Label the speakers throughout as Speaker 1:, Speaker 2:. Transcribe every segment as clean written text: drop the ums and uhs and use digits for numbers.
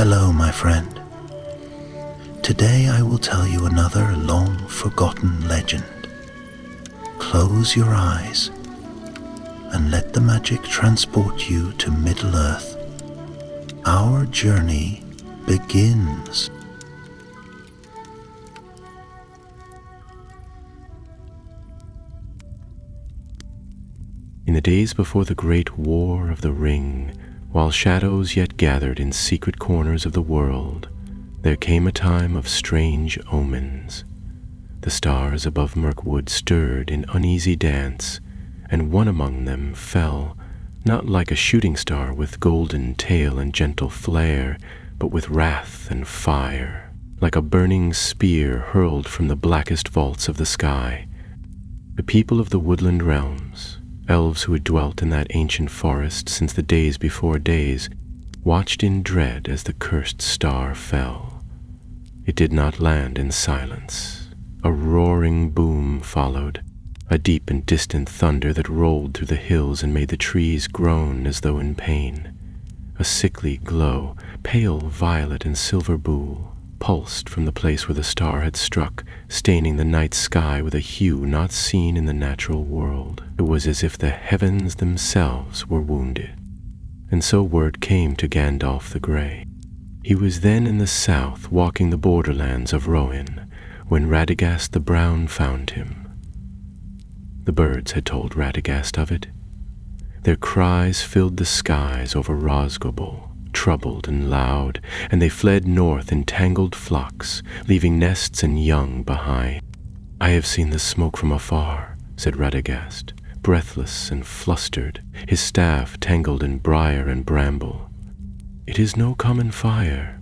Speaker 1: Hello, my friend. Today I will tell you another long-forgotten legend. Close your eyes and let the magic transport you to Middle-earth. Our journey begins.
Speaker 2: In the days before the great War of the Ring, while shadows yet gathered in secret corners of the world, there came a time of strange omens. The stars above Mirkwood stirred in uneasy dance, and one among them fell, not like a shooting star with golden tail and gentle flare, but with wrath and fire, like a burning spear hurled from the blackest vaults of the sky. The people of the woodland realms, elves who had dwelt in that ancient forest since the days before days, watched in dread as the cursed star fell. It did not land in silence. A roaring boom followed, a deep and distant thunder that rolled through the hills and made the trees groan as though in pain. A sickly glow, pale violet and silver blue, pulsed from the place where the star had struck, staining the night sky with a hue not seen in the natural world. It was as if the heavens themselves were wounded. And so word came to Gandalf the Grey. He was then in the south, walking the borderlands of Rohan, when Radagast the Brown found him. The birds had told Radagast of it. Their cries filled the skies over Rosgobel, troubled and loud, and they fled north in tangled flocks, leaving nests and young behind. "I have seen the smoke from afar," said Radagast, breathless and flustered, his staff tangled in briar and bramble. "It is no common fire.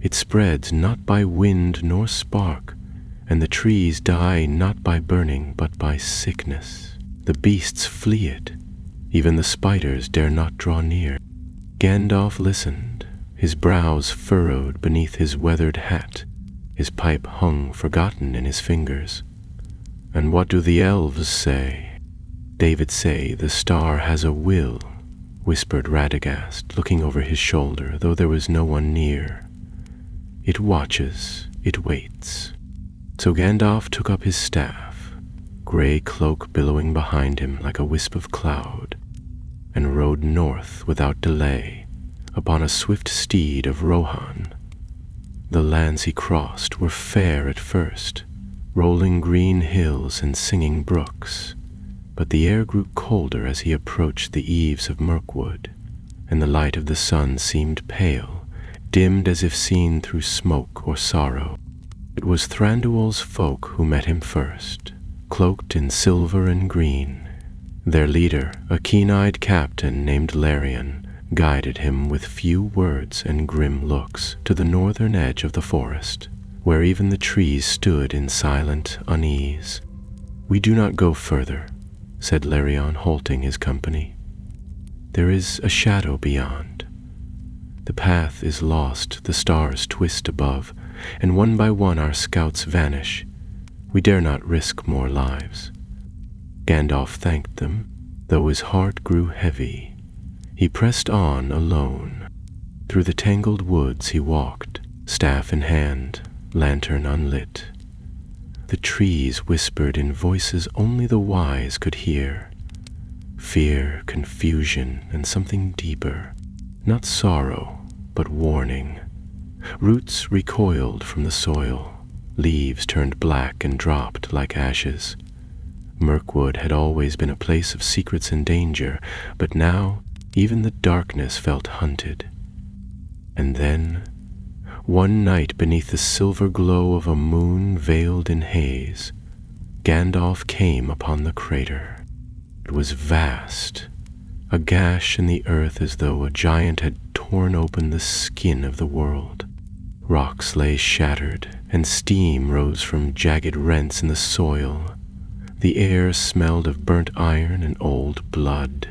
Speaker 2: It spreads not by wind nor spark, and the trees die not by burning but by sickness. The beasts flee it. Even the spiders dare not draw near." Gandalf listened, his brows furrowed beneath his weathered hat, his pipe hung forgotten in his fingers. "And what do the elves say?" "David say the star has a will," whispered Radagast, looking over his shoulder, though there was no one near. "It watches, it waits." So Gandalf took up his staff, grey cloak billowing behind him like a wisp of cloud, and rode north without delay upon a swift steed of Rohan. The lands he crossed were fair at first, rolling green hills and singing brooks, but the air grew colder as he approached the eaves of Mirkwood, and the light of the sun seemed pale, dimmed as if seen through smoke or sorrow. It was Thranduil's folk who met him first, cloaked in silver and green. Their leader, a keen-eyed captain named Larion, guided him with few words and grim looks to the northern edge of the forest, where even the trees stood in silent unease. "We do not go further," said Larion, halting his company. "There is a shadow beyond. The path is lost, the stars twist above, and one by one our scouts vanish. We dare not risk more lives." Gandalf thanked them, though his heart grew heavy. He pressed on alone. Through the tangled woods he walked, staff in hand, lantern unlit. The trees whispered in voices only the wise could hear. Fear, confusion, and something deeper. Not sorrow, but warning. Roots recoiled from the soil. Leaves turned black and dropped like ashes. Mirkwood had always been a place of secrets and danger, but now even the darkness felt hunted. And then, one night beneath the silver glow of a moon veiled in haze, Gandalf came upon the crater. It was vast, a gash in the earth as though a giant had torn open the skin of the world. Rocks lay shattered, and steam rose from jagged rents in the soil. The air smelled of burnt iron and old blood.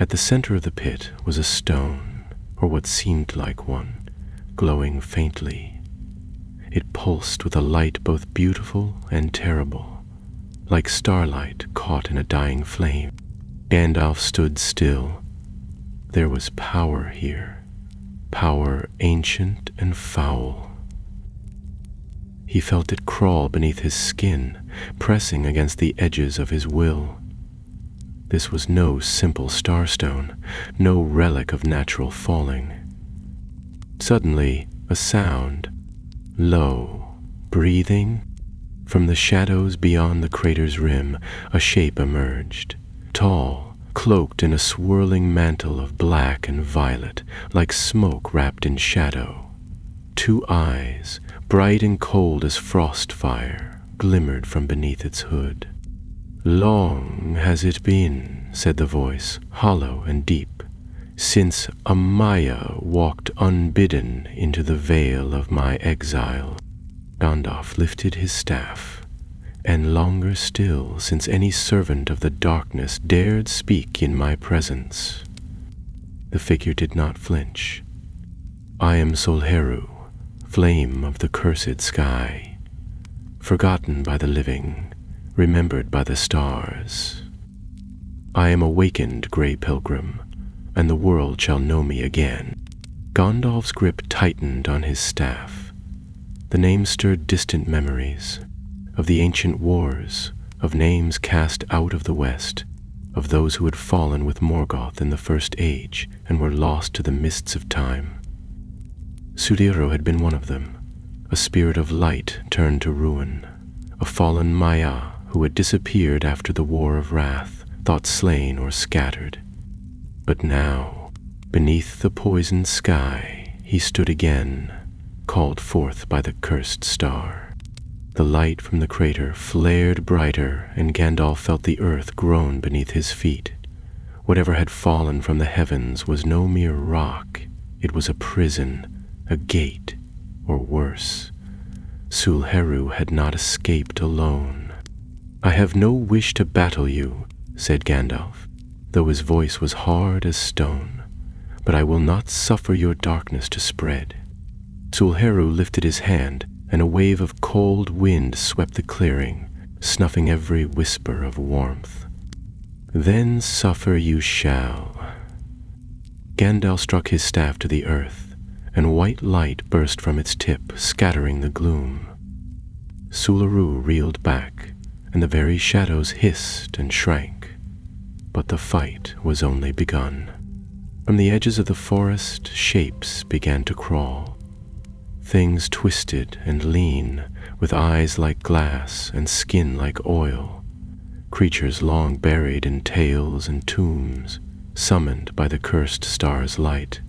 Speaker 2: At the center of the pit was a stone, or what seemed like one, glowing faintly. It pulsed with a light both beautiful and terrible, like starlight caught in a dying flame. Gandalf stood still. There was power here, power ancient and foul. He felt it crawl beneath his skin, pressing against the edges of his will. This was no simple starstone, no relic of natural falling. Suddenly, a sound, low, breathing. From the shadows beyond the crater's rim, a shape emerged, tall, cloaked in a swirling mantle of black and violet, like smoke wrapped in shadow. 2 eyes, bright and cold as frost fire, glimmered from beneath its hood. "Long has it been," said the voice, hollow and deep, "since a Maya walked unbidden into the vale of my exile." Gandalf lifted his staff, and longer still since any servant of the darkness dared speak in my presence. The figure did not flinch. "I am Solheru, flame of the cursed sky, forgotten by the living, remembered by the stars. I am awakened, grey pilgrim, and the world shall know me again." Gandalf's grip tightened on his staff. The name stirred distant memories, of the ancient wars, of names cast out of the west, of those who had fallen with Morgoth in the First Age and were lost to the mists of time. Sudiro had been one of them, a spirit of light turned to ruin, a fallen Maya who had disappeared after the War of Wrath, thought slain or scattered. But now, beneath the poisoned sky, he stood again, called forth by the cursed star. The light from the crater flared brighter, and Gandalf felt the earth groan beneath his feet. Whatever had fallen from the heavens was no mere rock. It was a prison, a gate, or worse. Solheru had not escaped alone. "I have no wish to battle you," said Gandalf, though his voice was hard as stone, "but I will not suffer your darkness to spread." Solheru lifted his hand, and a wave of cold wind swept the clearing, snuffing every whisper of warmth. "Then suffer you shall." Gandalf struck his staff to the earth, and white light burst from its tip, scattering the gloom. Solheru reeled back, and the very shadows hissed and shrank. But the fight was only begun. From the edges of the forest, shapes began to crawl. Things twisted and lean, with eyes like glass and skin like oil. Creatures long buried in tales and tombs, summoned by the cursed star's light.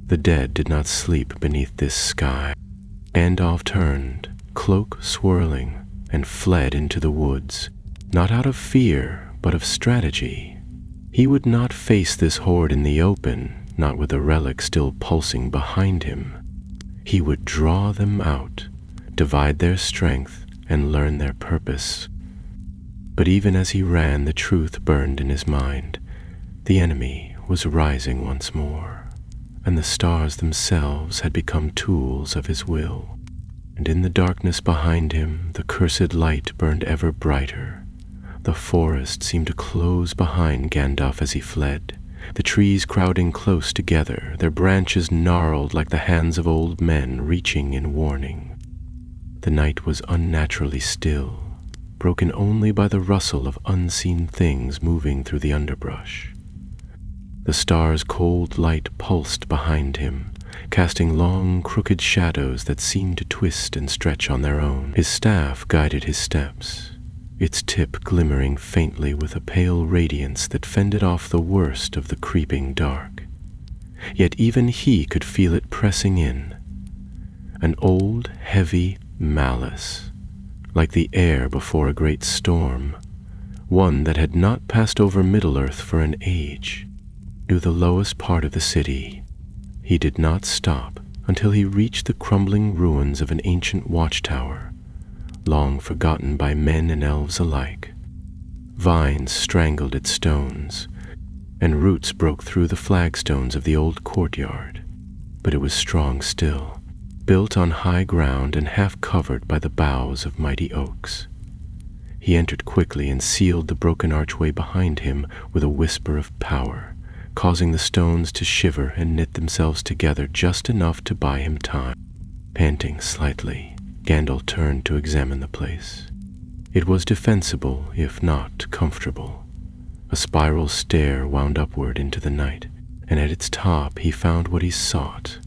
Speaker 2: The dead did not sleep beneath this sky. Gandalf turned, cloak swirling, and fled into the woods, not out of fear, but of strategy. He would not face this horde in the open, not with the relic still pulsing behind him. He would draw them out, divide their strength, and learn their purpose. But even as he ran, the truth burned in his mind. The enemy was rising once more, and the stars themselves had become tools of his will. And in the darkness behind him, the cursed light burned ever brighter. The forest seemed to close behind Gandalf as he fled, the trees crowding close together, their branches gnarled like the hands of old men reaching in warning. The night was unnaturally still, broken only by the rustle of unseen things moving through the underbrush. The stars' cold light pulsed behind him, casting long, crooked shadows that seemed to twist and stretch on their own. His staff guided his steps, its tip glimmering faintly with a pale radiance that fended off the worst of the creeping dark. Yet even he could feel it pressing in, an old, heavy malice, like the air before a great storm, one that had not passed over Middle-earth for an age. To the lowest part of the city, he did not stop until he reached the crumbling ruins of an ancient watchtower, long forgotten by men and elves alike. Vines strangled its stones, and roots broke through the flagstones of the old courtyard, but it was strong still, built on high ground and half covered by the boughs of mighty oaks. He entered quickly and sealed the broken archway behind him with a whisper of power, causing the stones to shiver and knit themselves together just enough to buy him time. Panting slightly, Gandalf turned to examine the place. It was defensible, if not comfortable. A spiral stair wound upward into the night, and at its top he found what he sought,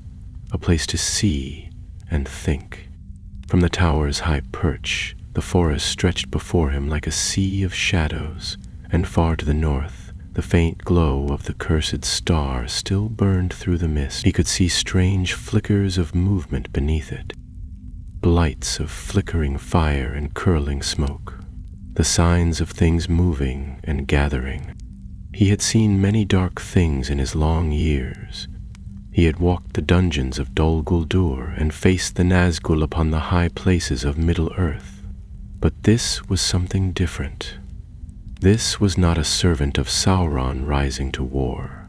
Speaker 2: a place to see and think. From the tower's high perch, the forest stretched before him like a sea of shadows, and far to the north, the faint glow of the cursed star still burned through the mist. He could see strange flickers of movement beneath it, blights of flickering fire and curling smoke, the signs of things moving and gathering. He had seen many dark things in his long years. He had walked the dungeons of Dol Guldur and faced the Nazgul upon the high places of Middle-earth. But this was something different. This was not a servant of Sauron rising to war.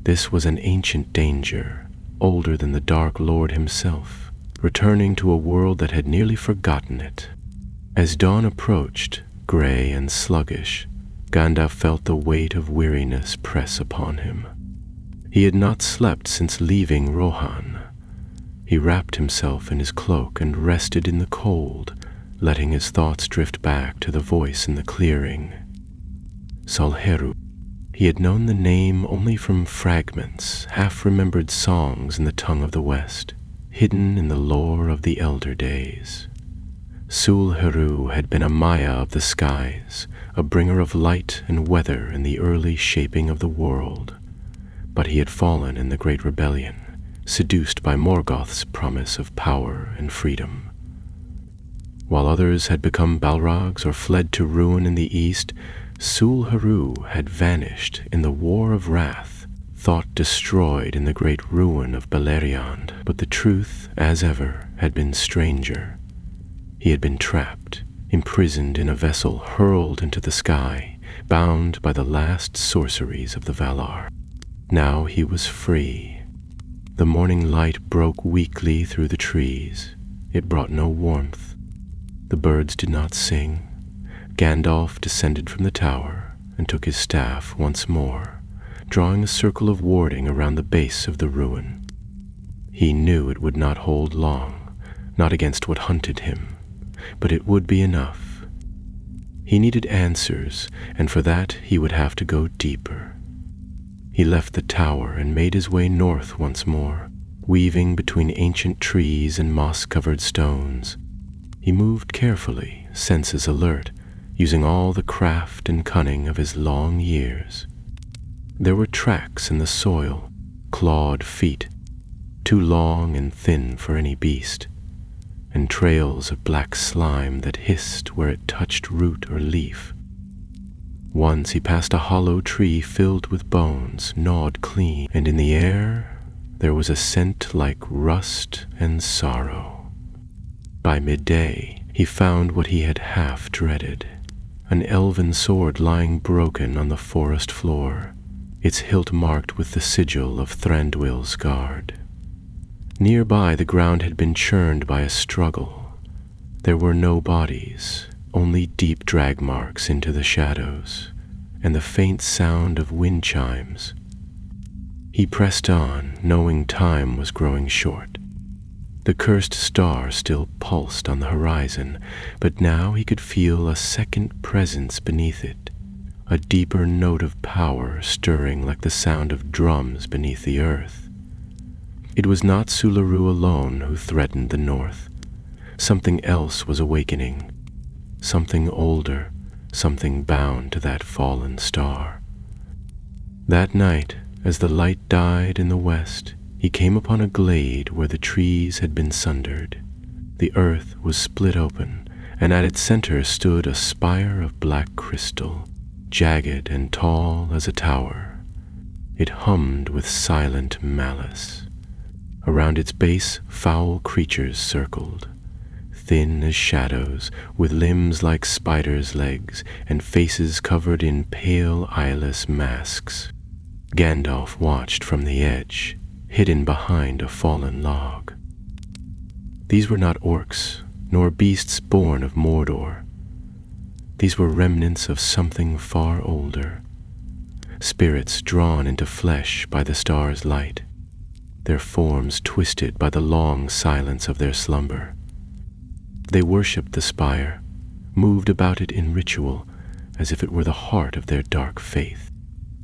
Speaker 2: This was an ancient danger, older than the Dark Lord himself, returning to a world that had nearly forgotten it. As dawn approached, gray and sluggish, Gandalf felt the weight of weariness press upon him. He had not slept since leaving Rohan. He wrapped himself in his cloak and rested in the cold, letting his thoughts drift back to the voice in the clearing. Salheru. He had known the name only from fragments, half-remembered songs in the tongue of the West, hidden in the lore of the elder days. Sul-Heru had been a Maya of the skies, a bringer of light and weather in the early shaping of the world. But he had fallen in the Great Rebellion, seduced by Morgoth's promise of power and freedom. While others had become Balrogs or fled to ruin in the east, Sul-Heru had vanished in the War of Wrath, thought destroyed in the great ruin of Beleriand. But the truth, as ever, had been stranger. He had been trapped, imprisoned in a vessel hurled into the sky, bound by the last sorceries of the Valar. Now he was free. The morning light broke weakly through the trees. It brought no warmth. The birds did not sing. Gandalf descended from the tower and took his staff once more, drawing a circle of warding around the base of the ruin. He knew it would not hold long, not against what hunted him, but it would be enough. He needed answers, and for that he would have to go deeper. He left the tower and made his way north once more, weaving between ancient trees and moss-covered stones. He moved carefully, senses alert, using all the craft and cunning of his long years. There were tracks in the soil, clawed feet, too long and thin for any beast, and trails of black slime that hissed where it touched root or leaf. Once he passed a hollow tree filled with bones, gnawed clean, and in the air there was a scent like rust and sorrow. By midday he found what he had half dreaded, an elven sword lying broken on the forest floor, its hilt marked with the sigil of Thranduil's guard. Nearby the ground had been churned by a struggle. There were no bodies, only deep drag marks into the shadows, and the faint sound of wind chimes. He pressed on, knowing time was growing short. The cursed star still pulsed on the horizon, but now he could feel a second presence beneath it, a deeper note of power stirring like the sound of drums beneath the earth. It was not Sul-Heru alone who threatened the north. Something else was awakening, something older, something bound to that fallen star. That night, as the light died in the west, he came upon a glade where the trees had been sundered. The earth was split open, and at its center stood a spire of black crystal, jagged and tall as a tower. It hummed with silent malice. Around its base, foul creatures circled, thin as shadows, with limbs like spiders' legs and faces covered in pale, eyeless masks. Gandalf watched from the edge, hidden behind a fallen log. These were not orcs, nor beasts born of Mordor. These were remnants of something far older. spirits drawn into flesh by the star's light, their forms twisted by the long silence of their slumber. They worshipped the spire, moved about it in ritual, as if it were the heart of their dark faith.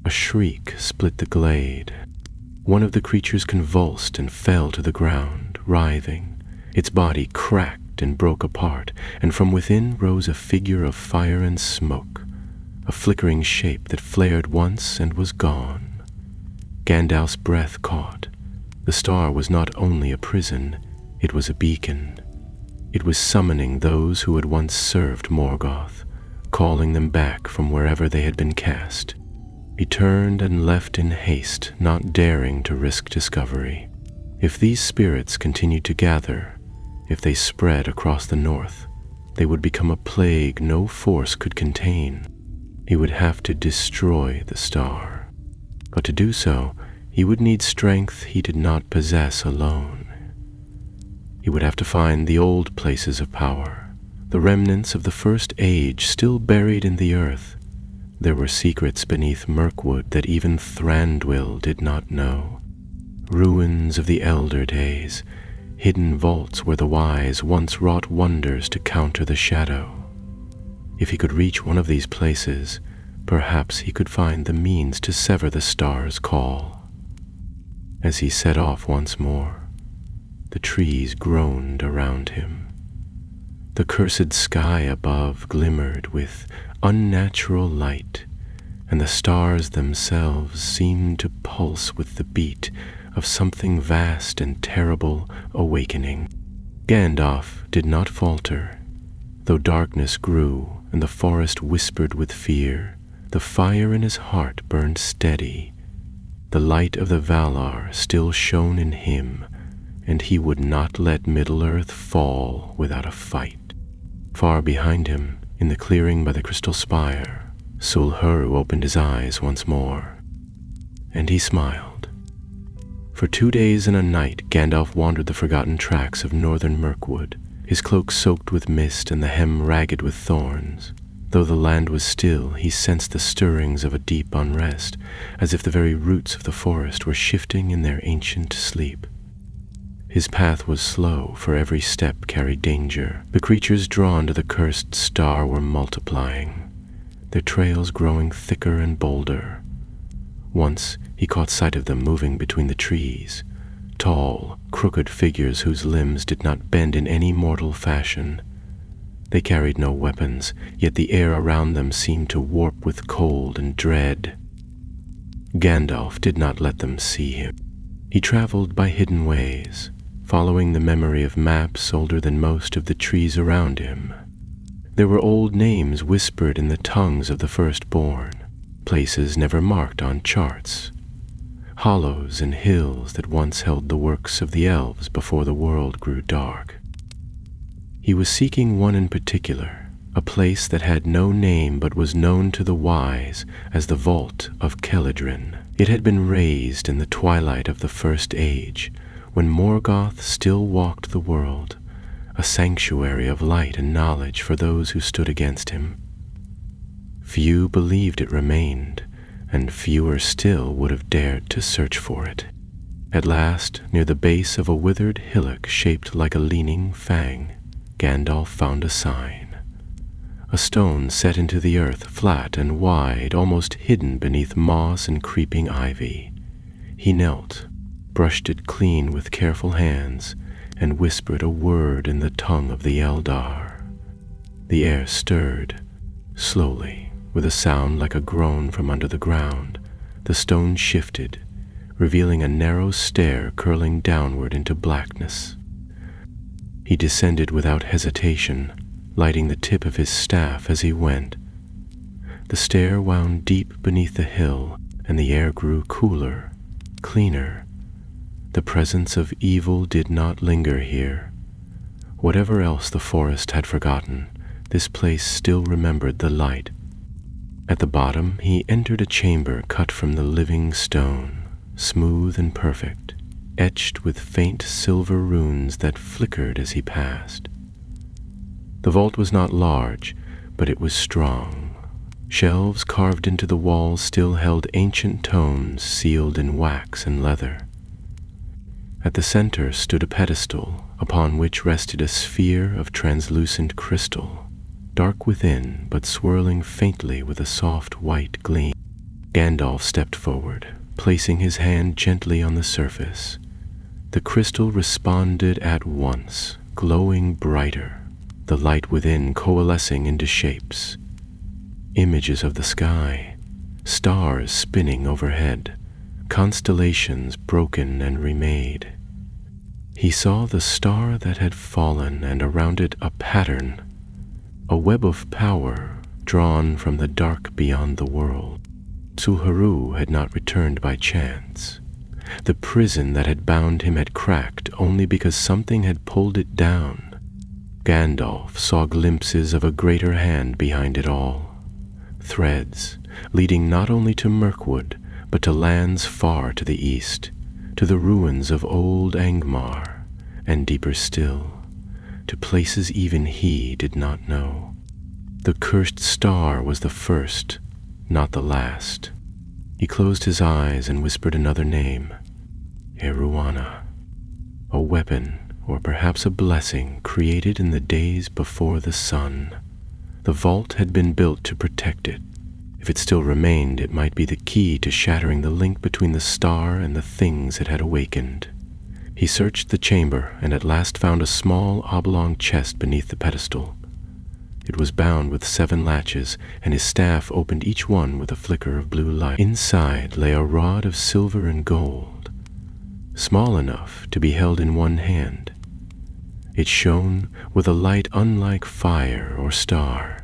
Speaker 2: A shriek split the glade. One of the creatures convulsed and fell to the ground, writhing. Its body cracked and broke apart, and from within rose a figure of fire and smoke, a flickering shape that flared once and was gone. Gandalf's breath caught. The star was not only a prison, it was a beacon. It was summoning those who had once served Morgoth, calling them back from wherever they had been cast. He turned and left in haste, not daring to risk discovery. If these spirits continued to gather, if they spread across the north, they would become a plague no force could contain. He would have to destroy the star. But to do so, he would need strength he did not possess alone. He would have to find the old places of power, the remnants of the First Age still buried in the earth. There were secrets beneath Mirkwood that even Thranduil did not know. Ruins of the elder days, hidden vaults where the wise once wrought wonders to counter the shadow. If he could reach one of these places, perhaps he could find the means to sever the star's call. As he set off once more, the trees groaned around him. The cursed sky above glimmered with unnatural light, and the stars themselves seemed to pulse with the beat of something vast and terrible awakening. Gandalf did not falter. Though darkness grew and the forest whispered with fear, the fire in his heart burned steady. The light of the Valar still shone in him, and he would not let Middle-earth fall without a fight. Far behind him, in the clearing by the crystal spire, Sulhuru opened his eyes once more, and he smiled. For 2 days and a night Gandalf wandered the forgotten tracks of northern Mirkwood, his cloak soaked with mist and the hem ragged with thorns. Though the land was still, he sensed the stirrings of a deep unrest, as if the very roots of the forest were shifting in their ancient sleep. His path was slow, for every step carried danger. The creatures drawn to the cursed star were multiplying, their trails growing thicker and bolder. Once he caught sight of them moving between the trees, tall, crooked figures whose limbs did not bend in any mortal fashion. They carried no weapons, yet the air around them seemed to warp with cold and dread. Gandalf did not let them see him. He traveled by hidden ways, following the memory of maps older than most of the trees around him. There were old names whispered in the tongues of the firstborn, places never marked on charts, hollows and hills that once held the works of the elves before the world grew dark. He was seeking one in particular, a place that had no name but was known to the wise as the Vault of Celadrin. It had been raised in the twilight of the First Age, when Morgoth still walked the world, a sanctuary of light and knowledge for those who stood against him. Few believed it remained, and fewer still would have dared to search for it. At last, near the base of a withered hillock shaped like a leaning fang, Gandalf found a sign. A stone set into the earth, flat and wide, almost hidden beneath moss and creeping ivy. He knelt, brushed it clean with careful hands, and whispered a word in the tongue of the Eldar. The air stirred, slowly, with a sound like a groan from under the ground. The stone shifted, revealing a narrow stair curling downward into blackness. He descended without hesitation, lighting the tip of his staff as he went. The stair wound deep beneath the hill, and the air grew cooler, cleaner. The presence of evil did not linger here. Whatever else the forest had forgotten, this place still remembered the light. At the bottom, he entered a chamber cut from the living stone, smooth and perfect, etched with faint silver runes that flickered as he passed. The vault was not large, but it was strong. Shelves carved into the walls still held ancient tomes sealed in wax and leather. At the center stood a pedestal upon which rested a sphere of translucent crystal, dark within but swirling faintly with a soft white gleam. Gandalf stepped forward, placing his hand gently on the surface. The crystal responded at once, glowing brighter, the light within coalescing into shapes. Images of the sky, stars spinning overhead, constellations broken and remade. He saw the star that had fallen, and around it a pattern, a web of power drawn from the dark beyond the world. Silmarillion had not returned by chance. The prison that had bound him had cracked only because something had pulled it down. Gandalf saw glimpses of a greater hand behind it all. Threads leading not only to Mirkwood, but to lands far to the east, to the ruins of old Angmar, and deeper still, to places even he did not know. The cursed star was the first, not the last. He closed his eyes and whispered another name, Eruana, a weapon, or perhaps a blessing, created in the days before the sun. The vault had been built to protect it. If it still remained, it might be the key to shattering the link between the star and the things it had awakened. He searched the chamber and at last found a small oblong chest beneath the pedestal. It was bound with 7 latches, and his staff opened each one with a flicker of blue light. Inside lay a rod of silver and gold, small enough to be held in one hand. It shone with a light unlike fire or star,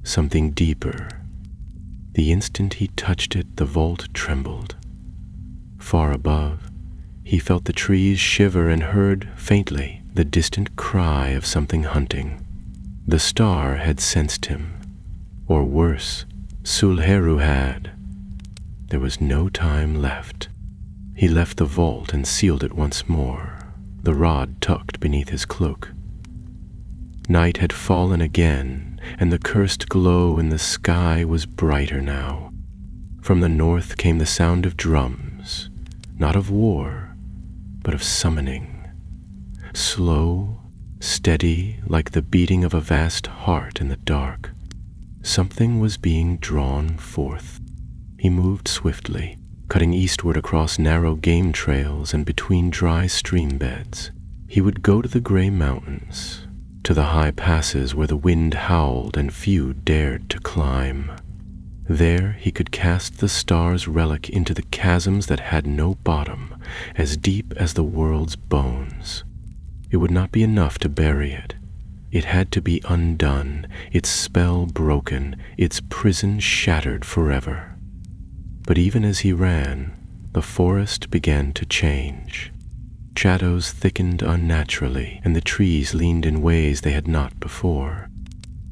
Speaker 2: something deeper. The instant he touched it, the vault trembled. Far above, he felt the trees shiver and heard, faintly, the distant cry of something hunting. The star had sensed him, or worse, Silmarillion had. There was no time left. He left the vault and sealed it once more, the rod tucked beneath his cloak. Night had fallen again, and the cursed glow in the sky was brighter now. From the north came the sound of drums, not of war, but of summoning. Slow, steady, like the beating of a vast heart in the dark. Something was being drawn forth. He moved swiftly, cutting eastward across narrow game trails and between dry stream beds. He would go to the gray mountains, to the high passes where the wind howled and few dared to climb. There he could cast the star's relic into the chasms that had no bottom, as deep as the world's bones. It would not be enough to bury it. It had to be undone, its spell broken, its prison shattered forever. But even as he ran, the forest began to change. Shadows thickened unnaturally, and the trees leaned in ways they had not before.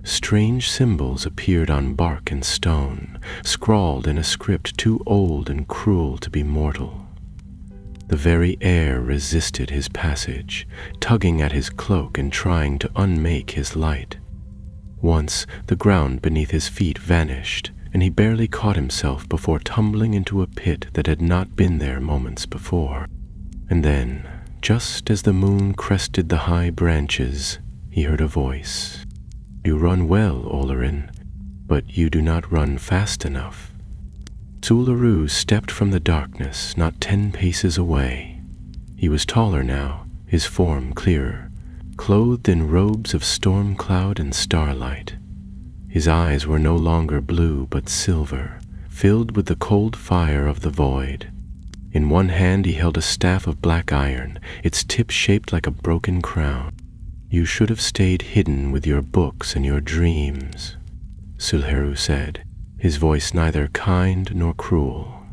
Speaker 2: Strange symbols appeared on bark and stone, scrawled in a script too old and cruel to be mortal. The very air resisted his passage, tugging at his cloak and trying to unmake his light. Once the ground beneath his feet vanished, and he barely caught himself before tumbling into a pit that had not been there moments before. And then, just as the moon crested the high branches, he heard a voice. "You run well, Olorin, but you do not run fast enough." Silmarillion stepped from the darkness not 10 paces away. He was taller now, his form clearer, clothed in robes of storm cloud and starlight. His eyes were no longer blue but silver, filled with the cold fire of the void. In one hand he held a staff of black iron, its tip shaped like a broken crown. "You should have stayed hidden with your books and your dreams," Silmarillion said, his voice neither kind nor cruel.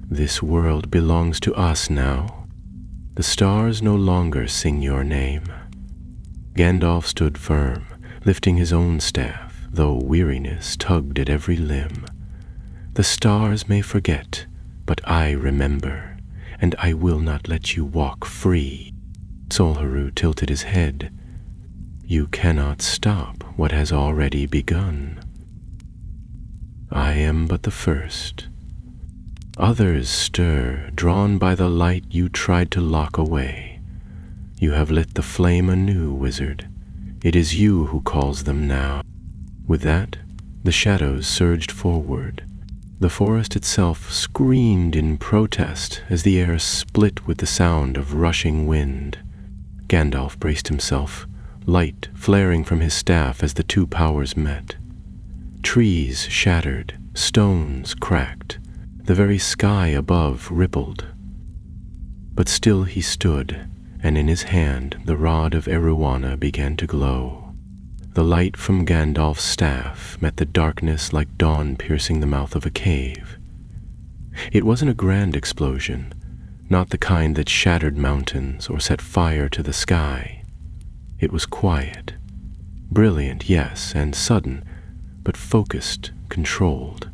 Speaker 2: "This world belongs to us now. The stars no longer sing your name." Gandalf stood firm, lifting his own staff, though weariness tugged at every limb. "The stars may forget, but I remember, and I will not let you walk free." Silmarillion tilted his head. "You cannot stop what has already begun." I am but the first. Others stir, drawn by the light you tried to lock away. You have lit the flame anew, wizard. It is you who calls them now." With that, the shadows surged forward. The forest itself screamed in protest as the air split with the sound of rushing wind. Gandalf braced himself, light flaring from his staff as the two powers met. Trees shattered, stones cracked, the very sky above rippled. But still he stood, and in his hand the rod of Eruana began to glow. The light from Gandalf's staff met the darkness like dawn piercing the mouth of a cave. It wasn't a grand explosion, not the kind that shattered mountains or set fire to the sky. It was quiet, brilliant, yes, and sudden, but focused, controlled.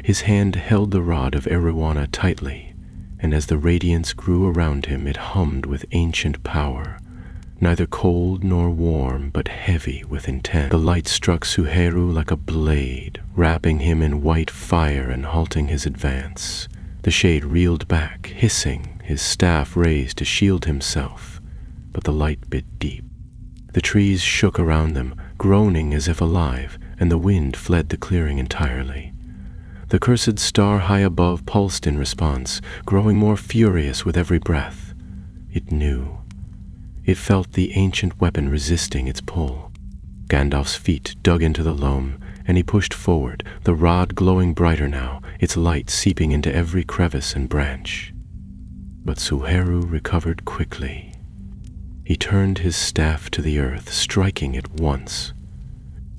Speaker 2: His hand held the rod of Eruana tightly, and as the radiance grew around him, it hummed with ancient power, neither cold nor warm, but heavy with intent. The light struck Suheru like a blade, wrapping him in white fire and halting his advance. The shade reeled back, hissing, his staff raised to shield himself, but the light bit deep. The trees shook around them, groaning as if alive, and the wind fled the clearing entirely. The cursed star high above pulsed in response, growing more furious with every breath. It knew. It felt the ancient weapon resisting its pull. Gandalf's feet dug into the loam, and he pushed forward, the rod glowing brighter now, its light seeping into every crevice and branch. But Suheru recovered quickly. He turned his staff to the earth, striking it once.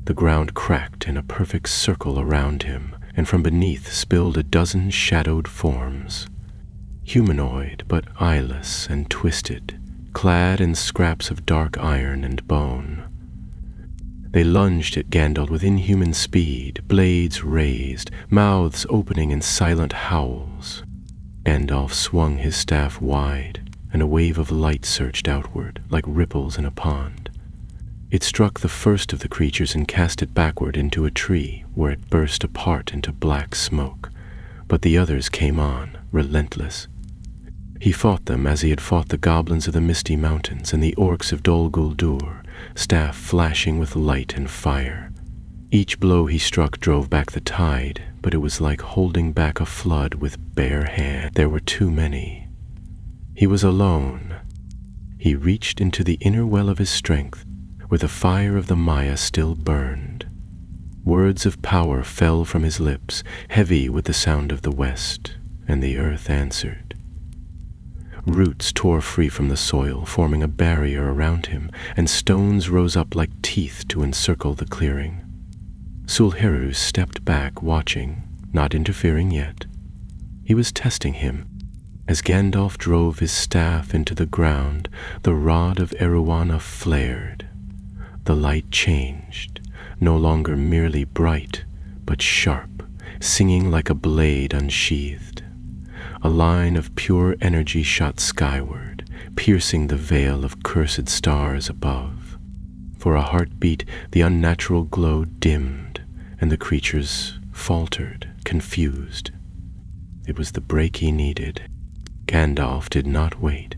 Speaker 2: The ground cracked in a perfect circle around him, and from beneath spilled a dozen shadowed forms. Humanoid, but eyeless and twisted, clad in scraps of dark iron and bone. They lunged at Gandalf with inhuman speed, blades raised, mouths opening in silent howls. Gandalf swung his staff wide, and a wave of light surged outward, like ripples in a pond. It struck the first of the creatures and cast it backward into a tree, where it burst apart into black smoke. But the others came on, relentless. He fought them as he had fought the goblins of the Misty Mountains and the orcs of Dol Guldur, staff flashing with light and fire. Each blow he struck drove back the tide, but it was like holding back a flood with bare hands. There were too many. He was alone. He reached into the inner well of his strength, where the fire of the Maya still burned. Words of power fell from his lips, heavy with the sound of the west, and the earth answered. Roots tore free from the soil, forming a barrier around him, and stones rose up like teeth to encircle the clearing. Suheru stepped back, watching, not interfering yet. He was testing him. As Gandalf drove his staff into the ground, the rod of Eruana flared. The light changed, no longer merely bright, but sharp, singing like a blade unsheathed. A line of pure energy shot skyward, piercing the veil of cursed stars above. For a heartbeat, the unnatural glow dimmed, and the creatures faltered, confused. It was the break he needed. Gandalf did not wait.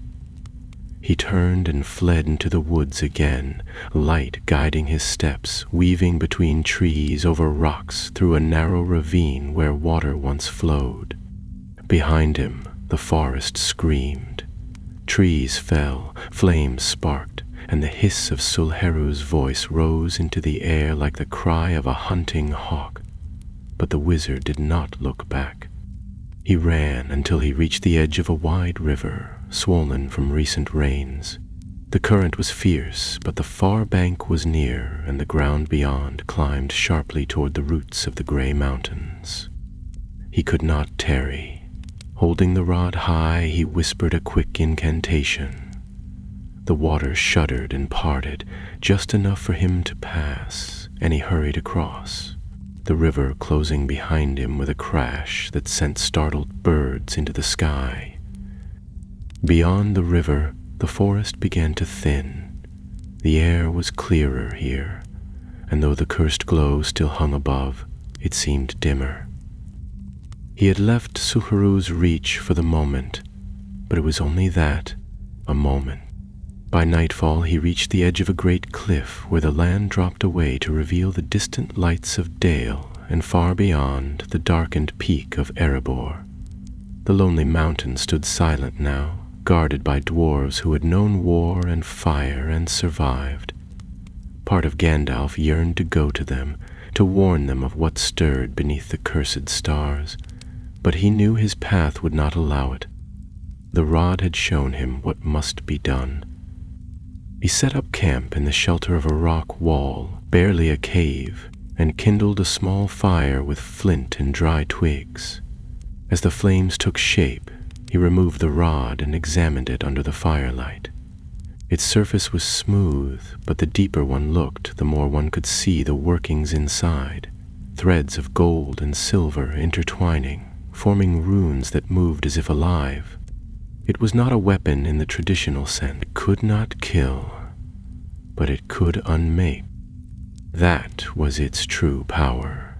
Speaker 2: He turned and fled into the woods again, light guiding his steps, weaving between trees, over rocks, through a narrow ravine where water once flowed. Behind him, the forest screamed. Trees fell, flames sparked, and the hiss of Suheru's voice rose into the air like the cry of a hunting hawk. But the wizard did not look back. He ran until he reached the edge of a wide river, swollen from recent rains. The current was fierce, but the far bank was near, and the ground beyond climbed sharply toward the roots of the gray mountains. He could not tarry. Holding the rod high, he whispered a quick incantation. The water shuddered and parted, just enough for him to pass, and he hurried across, the river closing behind him with a crash that sent startled birds into the sky. Beyond the river, the forest began to thin. The air was clearer here, and though the cursed glow still hung above, it seemed dimmer. He had left Silharu's reach for the moment, but it was only that, a moment. By nightfall he reached the edge of a great cliff where the land dropped away to reveal the distant lights of Dale and far beyond the darkened peak of Erebor. The lonely mountain stood silent now, guarded by dwarves who had known war and fire and survived. Part of Gandalf yearned to go to them, to warn them of what stirred beneath the cursed stars, but he knew his path would not allow it. The rod had shown him what must be done. He set up camp in the shelter of a rock wall, barely a cave, and kindled a small fire with flint and dry twigs. As the flames took shape, he removed the rod and examined it under the firelight. Its surface was smooth, but the deeper one looked, the more one could see the workings inside, threads of gold and silver intertwining, forming runes that moved as if alive. It was not a weapon in the traditional sense. It could not kill, but it could unmake. That was its true power.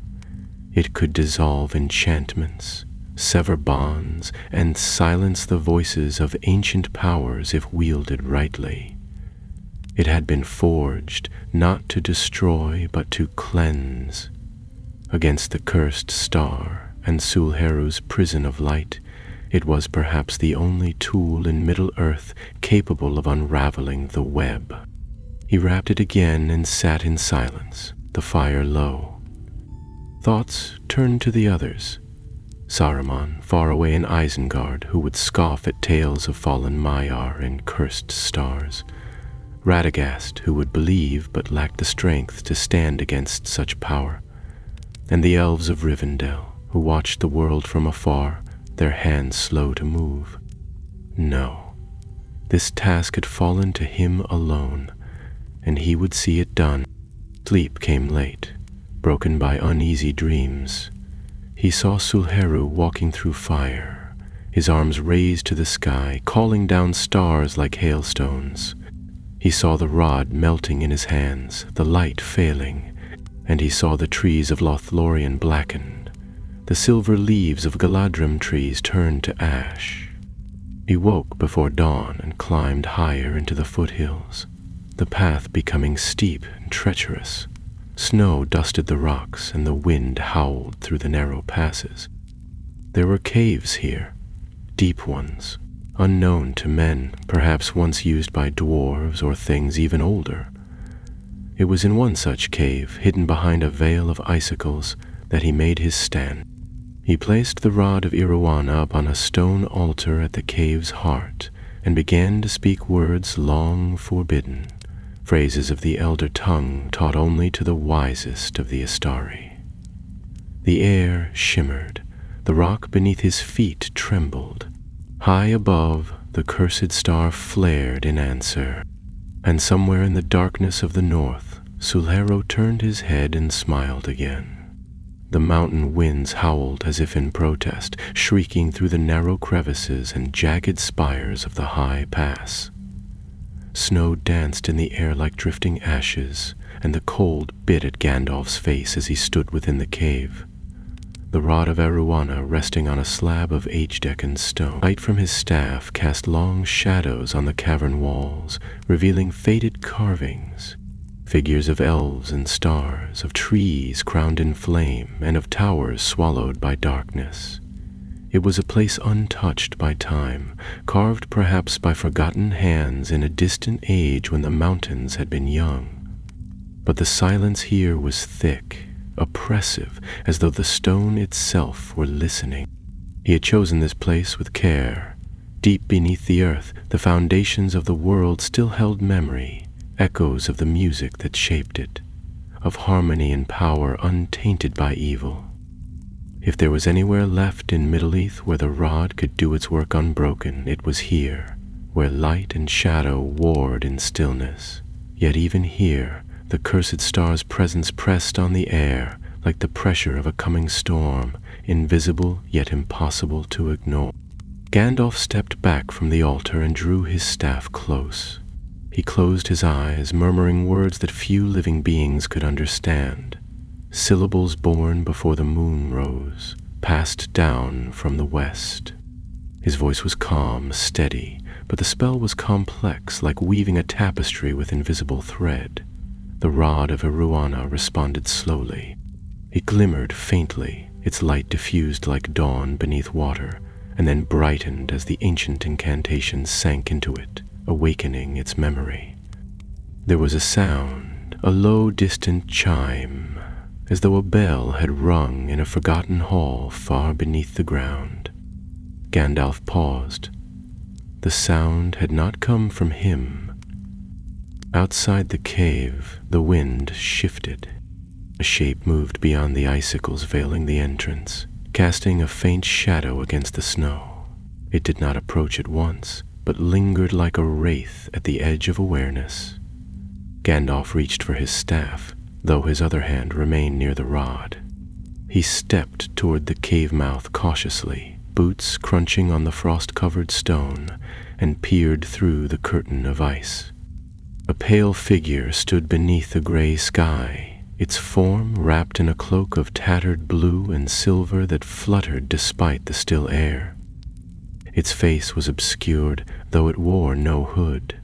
Speaker 2: It could dissolve enchantments, sever bonds, and silence the voices of ancient powers if wielded rightly. It had been forged not to destroy but to cleanse. Against the cursed star and Silharu's prison of light, it was perhaps the only tool in Middle-earth capable of unraveling the web. He wrapped it again and sat in silence, the fire low. Thoughts turned to the others. Saruman, far away in Isengard, who would scoff at tales of fallen Maiar and cursed stars. Radagast, who would believe but lacked the strength to stand against such power. And the elves of Rivendell, who watched the world from afar, their hands slow to move. No, this task had fallen to him alone, and he would see it done. Sleep came late, broken by uneasy dreams. He saw Silharu walking through fire, his arms raised to the sky, calling down stars like hailstones. He saw the rod melting in his hands, the light failing, and he saw the trees of Lothlorien blackened. The silver leaves of Galadrim trees turned to ash. He woke before dawn and climbed higher into the foothills, the path becoming steep and treacherous. Snow dusted the rocks and the wind howled through the narrow passes. There were caves here, deep ones, unknown to men, perhaps once used by dwarves or things even older. It was in one such cave, hidden behind a veil of icicles, that he made his stand. He placed the rod of Iruana upon a stone altar at the cave's heart and began to speak words long forbidden, phrases of the elder tongue taught only to the wisest of the Astari. The air shimmered, the rock beneath his feet trembled. High above, the cursed star flared in answer, and somewhere in the darkness of the north, Silharu turned his head and smiled again. The mountain winds howled as if in protest, shrieking through the narrow crevices and jagged spires of the high pass. Snow danced in the air like drifting ashes, and the cold bit at Gandalf's face as he stood within the cave. The rod of Iruana resting on a slab of age-deckened stone. Light from his staff cast long shadows on the cavern walls, revealing faded carvings. Figures of elves and stars, of trees crowned in flame, and of towers swallowed by darkness. It was a place untouched by time, carved perhaps by forgotten hands in a distant age when the mountains had been young. But the silence here was thick, oppressive, as though the stone itself were listening. He had chosen this place with care. Deep beneath the earth, the foundations of the world still held memory, echoes of the music that shaped it, of harmony and power untainted by evil. If there was anywhere left in Middle-earth where the rod could do its work unbroken, it was here, where light and shadow warred in stillness. Yet even here, the cursed star's presence pressed on the air like the pressure of a coming storm, invisible yet impossible to ignore. Gandalf stepped back from the altar and drew his staff close. He closed his eyes, murmuring words that few living beings could understand. syllables born before the moon rose, passed down from the west. His voice was calm, steady, but the spell was complex, like weaving a tapestry with invisible thread. The rod of Aruana responded slowly. It glimmered faintly, its light diffused like dawn beneath water, and then brightened as the ancient incantation sank into it, awakening its memory. There was a sound, a low, distant chime, as though a bell had rung in a forgotten hall far beneath the ground. Gandalf paused. The sound had not come from him. Outside the cave, the wind shifted. A shape moved beyond the icicles veiling the entrance, casting a faint shadow against the snow. It did not approach at once, but lingered like a wraith at the edge of awareness. Gandalf reached for his staff, though his other hand remained near the rod. He stepped toward the cave mouth cautiously, boots crunching on the frost-covered stone, and peered through the curtain of ice. A pale figure stood beneath the gray sky, its form wrapped in a cloak of tattered blue and silver that fluttered despite the still air. Its face was obscured, though it wore no hood.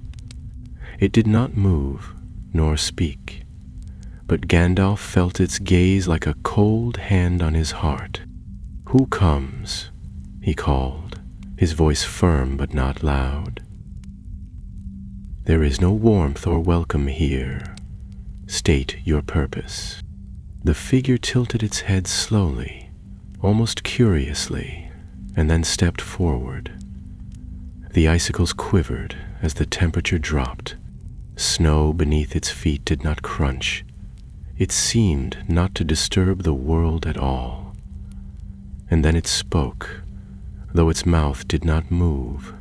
Speaker 2: It did not move, nor speak, but Gandalf felt its gaze like a cold hand on his heart. "Who comes?" he called, his voice firm but not loud. "There is no warmth or welcome here. State your purpose." The figure tilted its head slowly, almost curiously, and then stepped forward. The icicles quivered as the temperature dropped. Snow beneath its feet did not crunch. It seemed not to disturb the world at all. And then it spoke, though its mouth did not move.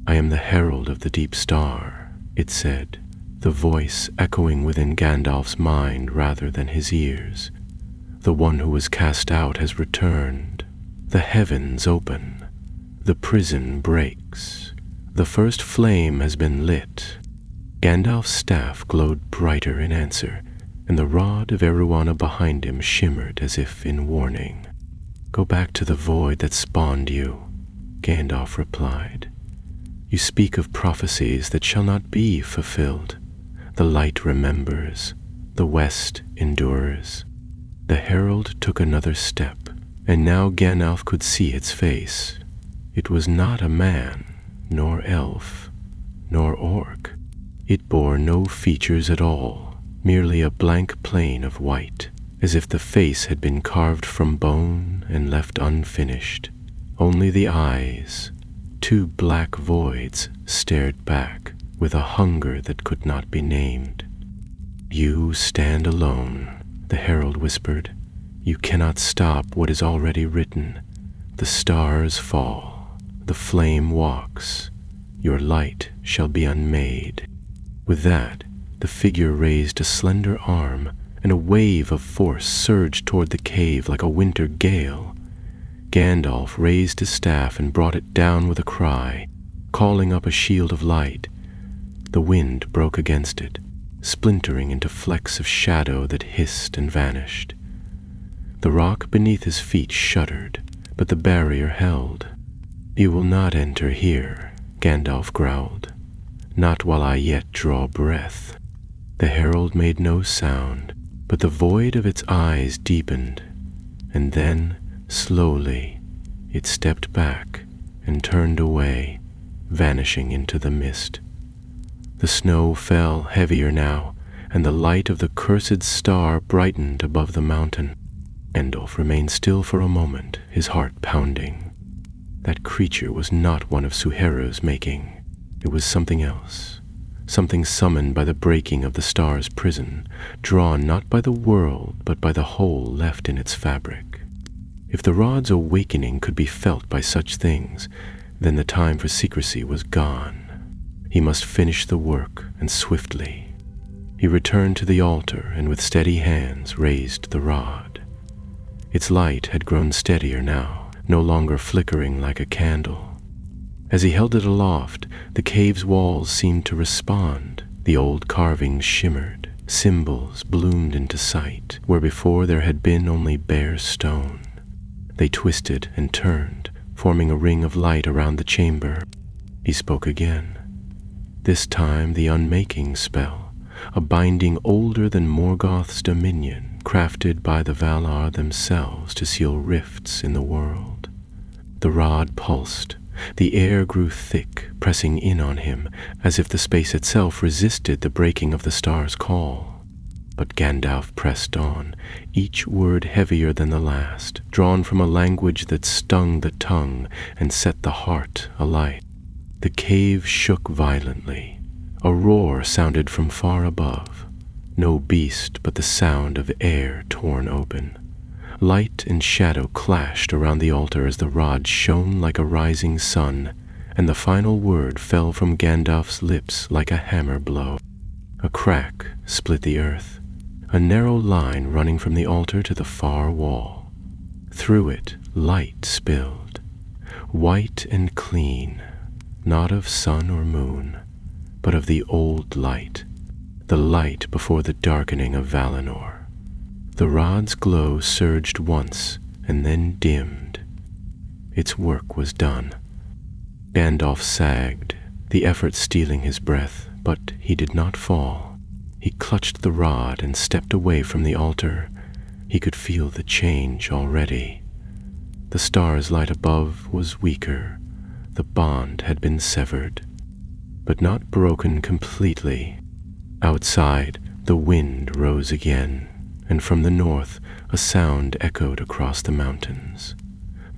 Speaker 2: "I am the herald of the deep star," it said, the voice echoing within Gandalf's mind rather than his ears. "The one who was cast out has returned. The heavens open. The prison breaks. The first flame has been lit." Gandalf's staff glowed brighter in answer, and the rod of Aruana behind him shimmered as if in warning. "Go back to the void that spawned you," Gandalf replied. "You speak of prophecies that shall not be fulfilled. The light remembers. The west endures." The herald took another step, and now Gandalf could see its face. It was not a man, nor elf, nor orc. It bore no features at all, merely a blank plane of white, as if the face had been carved from bone and left unfinished. Only the eyes, two black voids, stared back with a hunger that could not be named. "You stand alone," the herald whispered. "You cannot stop what is already written. The stars fall, the flame walks. Your light shall be unmade." With that, the figure raised a slender arm, and a wave of force surged toward the cave like a winter gale. Gandalf raised his staff and brought it down with a cry, calling up a shield of light. The wind broke against it, splintering into flecks of shadow that hissed and vanished. The rock beneath his feet shuddered, but the barrier held. "You will not enter here," Gandalf growled. "Not while I yet draw breath." The herald made no sound, but the void of its eyes deepened, and then, slowly, it stepped back and turned away, vanishing into the mist. The snow fell heavier now, and the light of the cursed star brightened above the mountain. Gandalf remained still for a moment, his heart pounding. That creature was not one of Suheru's making. It was something else, something summoned by the breaking of the star's prison, drawn not by the world but by the hole left in its fabric. If the rod's awakening could be felt by such things, then the time for secrecy was gone. He must finish the work, and swiftly. He returned to the altar and with steady hands raised the rod. Its light had grown steadier now, no longer flickering like a candle. As he held it aloft, the cave's walls seemed to respond. The old carvings shimmered, Symbols bloomed into sight, where before there had been only bare stone. They twisted and turned, forming a ring of light around the chamber. He spoke again. This time the unmaking spell, a binding older than Morgoth's dominion, crafted by the Valar themselves to seal rifts in the world. The rod pulsed. The air grew thick, pressing in on him, as if the space itself resisted the breaking of the star's call. But Gandalf pressed on, each word heavier than the last, drawn from a language that stung the tongue and set the heart alight. The cave shook violently. A roar sounded from far above. No beast but the sound of air torn open. Light and shadow clashed around the altar as the rod shone like a rising sun, and the final word fell from Gandalf's lips like a hammer blow. A crack split the earth, a narrow line running from the altar to the far wall. Through it, light spilled, white and clean, not of sun or moon, but of the old light, the light before the darkening of Valinor. The rod's glow surged once and then dimmed. Its work was done. Gandalf sagged, the effort stealing his breath, but he did not fall. He clutched the rod and stepped away from the altar. He could feel the change already. The star's light above was weaker. The bond had been severed, but not broken completely. Outside, the wind rose again, and from the north a sound echoed across the mountains.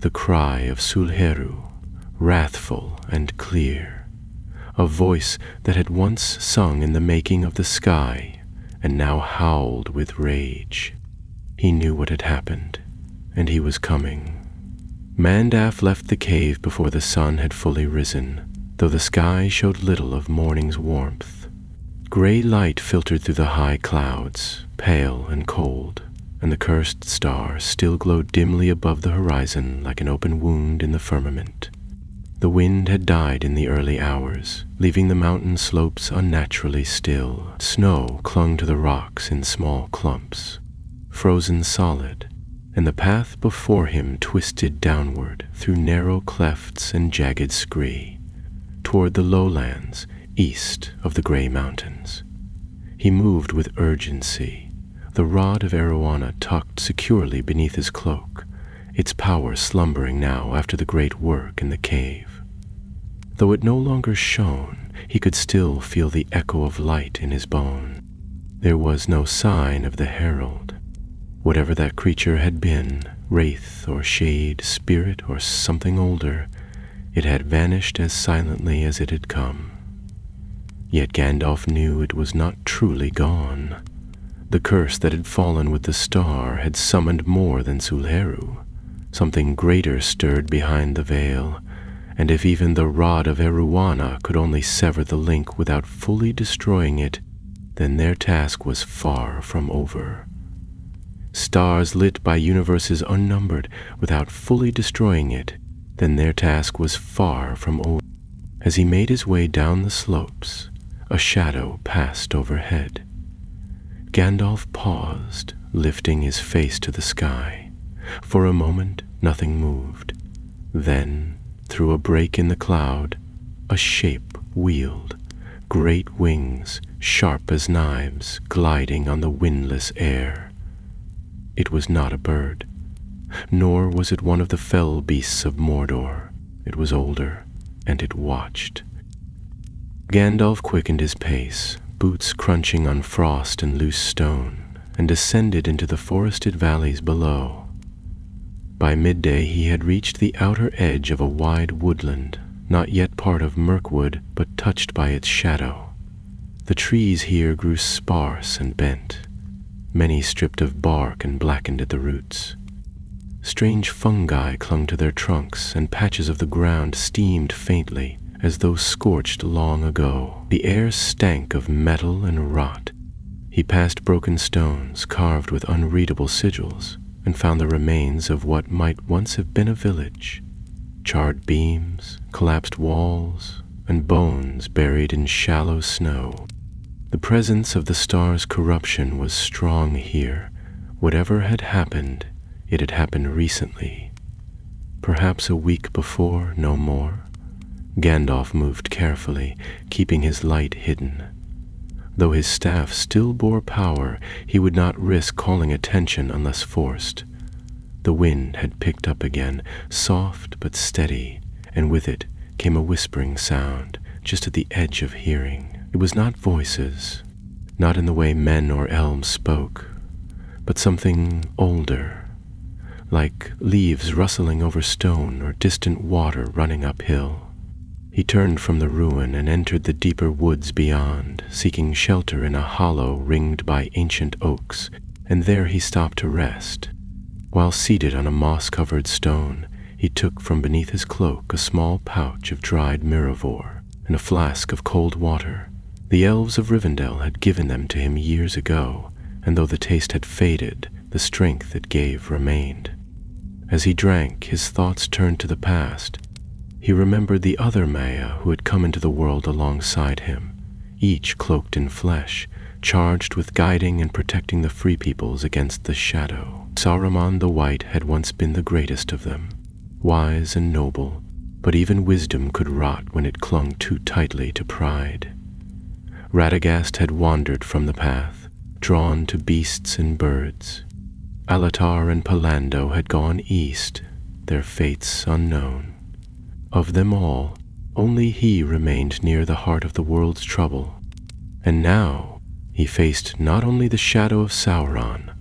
Speaker 2: The cry of Sulheru, wrathful and clear. A voice that had once sung in the making of the sky, and now howled with rage. He knew what had happened, and he was coming. Mandaf left the cave before the sun had fully risen, though the sky showed little of morning's warmth. Gray light filtered through the high clouds, pale and cold, and the cursed star still glowed dimly above the horizon like an open wound in the firmament. The wind had died in the early hours, leaving the mountain slopes unnaturally still. Snow clung to the rocks in small clumps, frozen solid, and the path before him twisted downward through narrow clefts and jagged scree, toward the lowlands east of the gray mountains. He moved with urgency, the rod of Arowana tucked securely beneath his cloak, its power slumbering now after the great work in the cave. Though it no longer shone, he could still feel the echo of light in his bone. There was no sign of the herald. Whatever that creature had been, wraith or shade, spirit or something older, it had vanished as silently as it had come. Yet Gandalf knew it was not truly gone. The curse that had fallen with the star had summoned more than Sulheru. Something greater stirred behind the veil, and if even the rod of Arowana could only sever the link without fully destroying it, then their task was far from over. Stars lit by universes unnumbered without fully destroying it, then their task was far from over. As he made his way down the slopes, a shadow passed overhead. Gandalf paused, lifting his face to the sky. For a moment, nothing moved. Then, through a break in the cloud, a shape wheeled, great wings, sharp as knives, gliding on the windless air. It was not a bird, nor was it one of the fell beasts of Mordor. It was older, and it watched. Gandalf quickened his pace, boots crunching on frost and loose stone, and descended into the forested valleys below. By midday he had reached the outer edge of a wide woodland, not yet part of Mirkwood, but touched by its shadow. The trees here grew sparse and bent, many stripped of bark and blackened at the roots. Strange fungi clung to their trunks, and patches of the ground steamed faintly, as though scorched long ago. The air stank of metal and rot. He passed broken stones carved with unreadable sigils, and found the remains of what might once have been a village. Charred beams, collapsed walls, and bones buried in shallow snow. The The presence of the star's corruption was strong here. Whatever had happened, it had happened recently. Perhaps a week before, no more. Gandalf moved carefully, keeping his light hidden. Though his staff still bore power, he would not risk calling attention unless forced. The wind had picked up again, soft but steady, and with it came a whispering sound, just at the edge of hearing. It was not voices, not in the way men or elves spoke, but something older, like leaves rustling over stone or distant water running uphill. He turned from the ruin and entered the deeper woods beyond, seeking shelter in a hollow ringed by ancient oaks, and there he stopped to rest. While seated on a moss-covered stone, he took from beneath his cloak a small pouch of dried mirrivore and a flask of cold water. The elves of Rivendell had given them to him years ago, and though the taste had faded, the strength it gave remained. As he drank, his thoughts turned to the past. He remembered the other Maya who had come into the world alongside him, each cloaked in flesh, charged with guiding and protecting the free peoples against the shadow. Saruman the White had once been the greatest of them, wise and noble, but even wisdom could rot when it clung too tightly to pride. Radagast had wandered from the path, drawn to beasts and birds. Alatar and Palando had gone east, their fates unknown. Of them all, only he remained near the heart of the world's trouble. And now he faced not only the shadow of Sauron,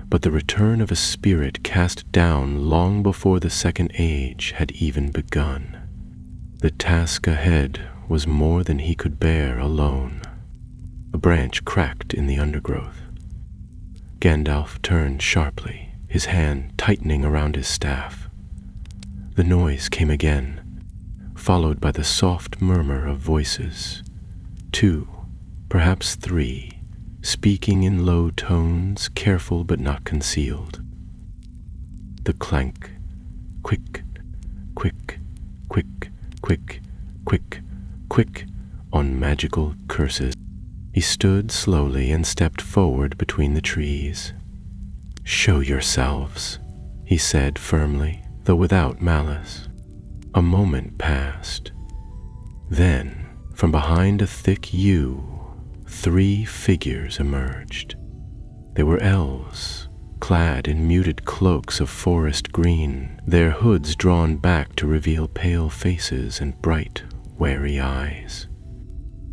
Speaker 2: but the return of a spirit cast down long before the Second Age had even begun. The task ahead was more than he could bear alone. A branch cracked in the undergrowth. Gandalf turned sharply, his hand tightening around his staff. The noise came again, followed by the soft murmur of voices. 2, perhaps 3, speaking in low tones, careful but not concealed. The clank, quick, quick, quick, quick, quick, quick, on magical curses. He stood slowly and stepped forward between the trees. "Show yourselves," he said firmly, though without malice. A moment passed. Then, from behind a thick yew, 3 figures emerged. They were elves, clad in muted cloaks of forest green, their hoods drawn back to reveal pale faces and bright, wary eyes.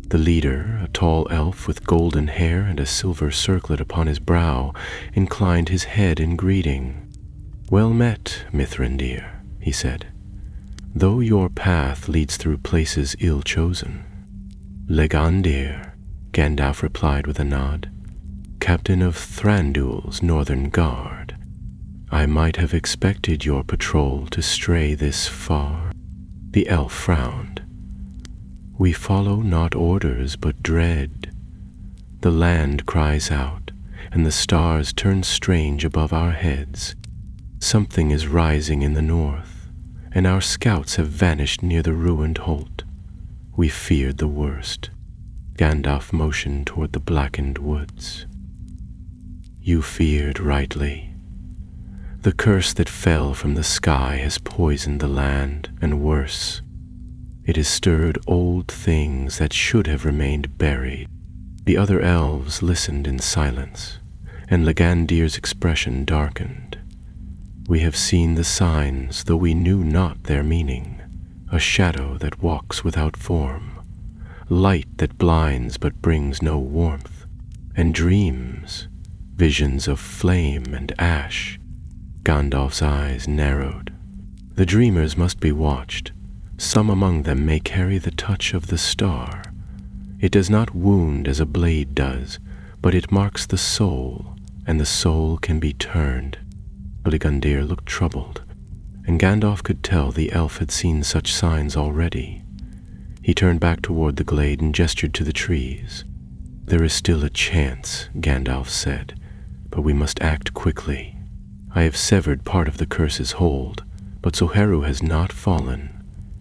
Speaker 2: The leader, a tall elf with golden hair and a silver circlet upon his brow, inclined his head in greeting. "Well met, Mithrandir," he said, "though your path leads through places ill-chosen." "Legandir," Gandalf replied with a nod, "captain of Thranduil's northern guard. I might have expected your patrol to stray this far." The elf frowned. "We follow not orders but dread. The land cries out, and the stars turn strange above our heads. Something is rising in the north, and our scouts have vanished near the ruined Holt. We feared the worst." Gandalf motioned toward the blackened woods. "You feared rightly. The curse that fell from the sky has poisoned the land, and worse. It has stirred old things that should have remained buried." The other elves listened in silence, and Legandir's expression darkened. "We have seen the signs, though we knew not their meaning. A shadow that walks without form, light that blinds but brings no warmth, and dreams, visions of flame and ash." Gandalf's eyes narrowed. "The dreamers must be watched. Some among them may carry the touch of the star. It does not wound as a blade does, but it marks the soul, and the soul can be turned." Legandir looked troubled, and Gandalf could tell the elf had seen such signs already. He turned back toward the glade and gestured to the trees. "There is still a chance," Gandalf said, "but we must act quickly. I have severed part of the curse's hold, but Soheru has not fallen.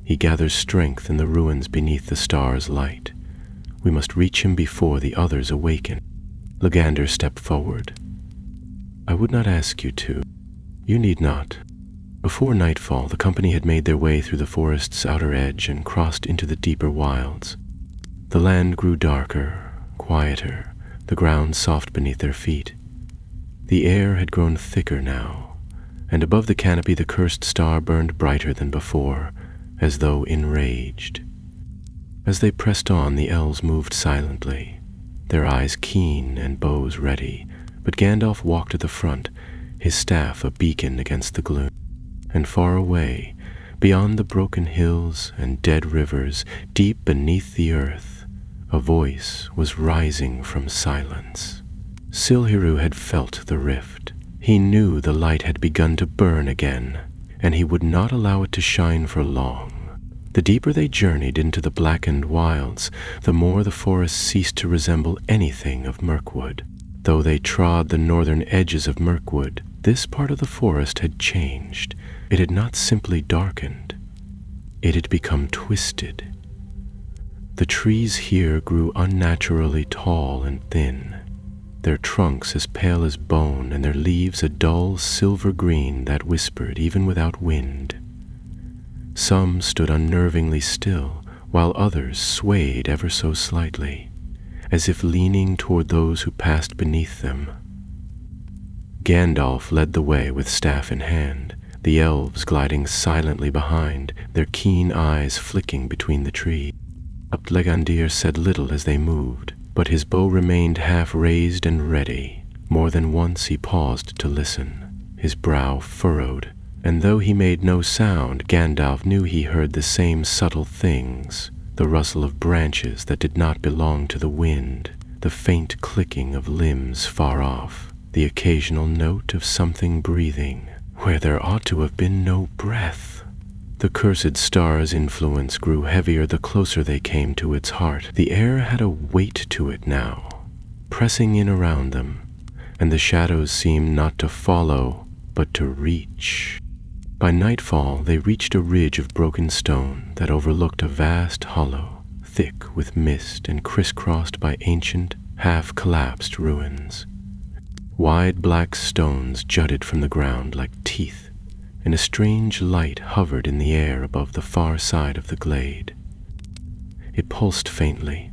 Speaker 2: He gathers strength in the ruins beneath the star's light. We must reach him before the others awaken. Legander stepped forward. I would not ask you to. You need not. Before nightfall, the company had made their way through the forest's outer edge and crossed into the deeper wilds. The land grew darker, quieter, the ground soft beneath their feet. The air had grown thicker now, and above the canopy the cursed star burned brighter than before, as though enraged. As they pressed on, the elves moved silently, their eyes keen and bows ready, but Gandalf walked at the front, his staff a beacon against the gloom. And far away, beyond the broken hills and dead rivers, deep beneath the earth, a voice was rising from silence. Silhiru had felt the rift. He knew the light had begun to burn again, and he would not allow it to shine for long. The deeper they journeyed into the blackened wilds, the more the forest ceased to resemble anything of Mirkwood. Though they trod the northern edges of Mirkwood, this part of the forest had changed. It had not simply darkened. It had become twisted. The trees here grew unnaturally tall and thin, their trunks as pale as bone and their leaves a dull silver green that whispered even without wind. Some stood unnervingly still, while others swayed ever so slightly, as if leaning toward those who passed beneath them. Gandalf led the way with staff in hand, the elves gliding silently behind, their keen eyes flicking between the trees. Legandir said little as they moved, but his bow remained half raised and ready. More than once he paused to listen, his brow furrowed, and though he made no sound, Gandalf knew he heard the same subtle things, the rustle of branches that did not belong to the wind, the faint clicking of limbs far off, the occasional note of something breathing, where there ought to have been no breath. The cursed star's influence grew heavier the closer they came to its heart. The air had a weight to it now, pressing in around them, and the shadows seemed not to follow, but to reach. By nightfall, they reached a ridge of broken stone that overlooked a vast hollow, thick with mist and crisscrossed by ancient, half-collapsed ruins. Wide black stones jutted from the ground like teeth, and a strange light hovered in the air above the far side of the glade. It pulsed faintly,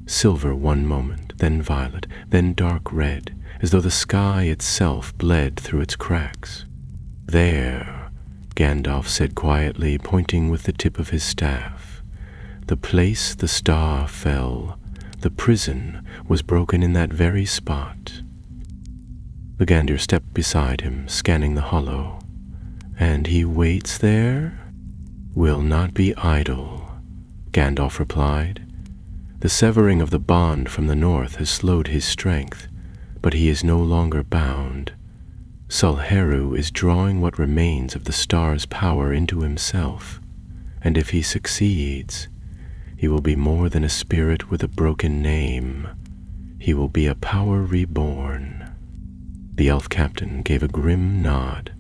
Speaker 2: silver one moment, then violet, then dark red, as though the sky itself bled through its cracks. There, Gandalf said quietly, pointing with the tip of his staff. The place the star fell, the prison, was broken in that very spot. Legander stepped beside him, scanning the hollow. And he waits there? Will not be idle, Gandalf replied. The severing of the bond from the north has slowed his strength, but he is no longer bound. Silhiru is drawing what remains of the star's power into himself, and if he succeeds, he will be more than a spirit with a broken name. He will be a power reborn. The elf captain gave a grim nod.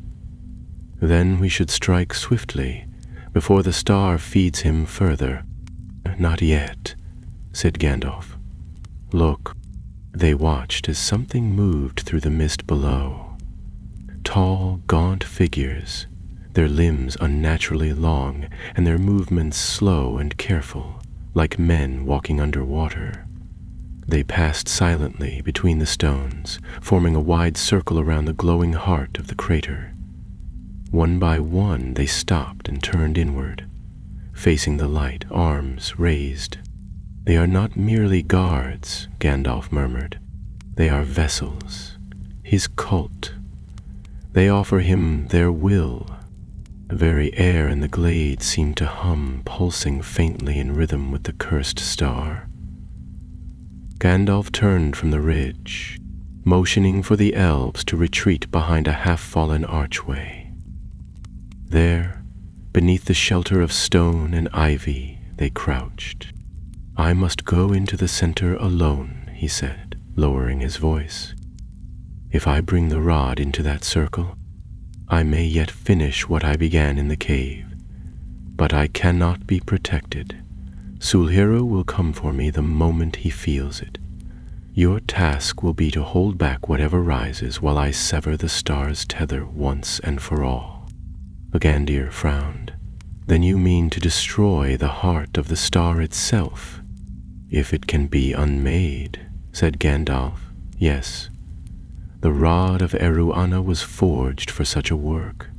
Speaker 2: Then we should strike swiftly, before the star feeds him further. Not yet, said Gandalf. Look. They watched as something moved through the mist below. Tall, gaunt figures, their limbs unnaturally long, and their movements slow and careful, like men walking underwater. They passed silently between the stones, forming a wide circle around the glowing heart of the crater. One by one they stopped and turned inward, facing the light, arms raised. They are not merely guards, Gandalf murmured. They are vessels, his cult. They offer him their will. The very air in the glade seemed to hum, pulsing faintly in rhythm with the cursed star. Gandalf turned from the ridge, motioning for the elves to retreat behind a half-fallen archway. There, beneath the shelter of stone and ivy, they crouched. I must go into the center alone, he said, lowering his voice. If I bring the rod into that circle, I may yet finish what I began in the cave, but I cannot be protected. Sulhiro will come for me the moment he feels it. Your task will be to hold back whatever rises while I sever the star's tether once and for all." Lagandir frowned. "Then you mean to destroy the heart of the star itself?" "If it can be unmade," said Gandalf, "yes. The rod of Eruana was forged for such a work.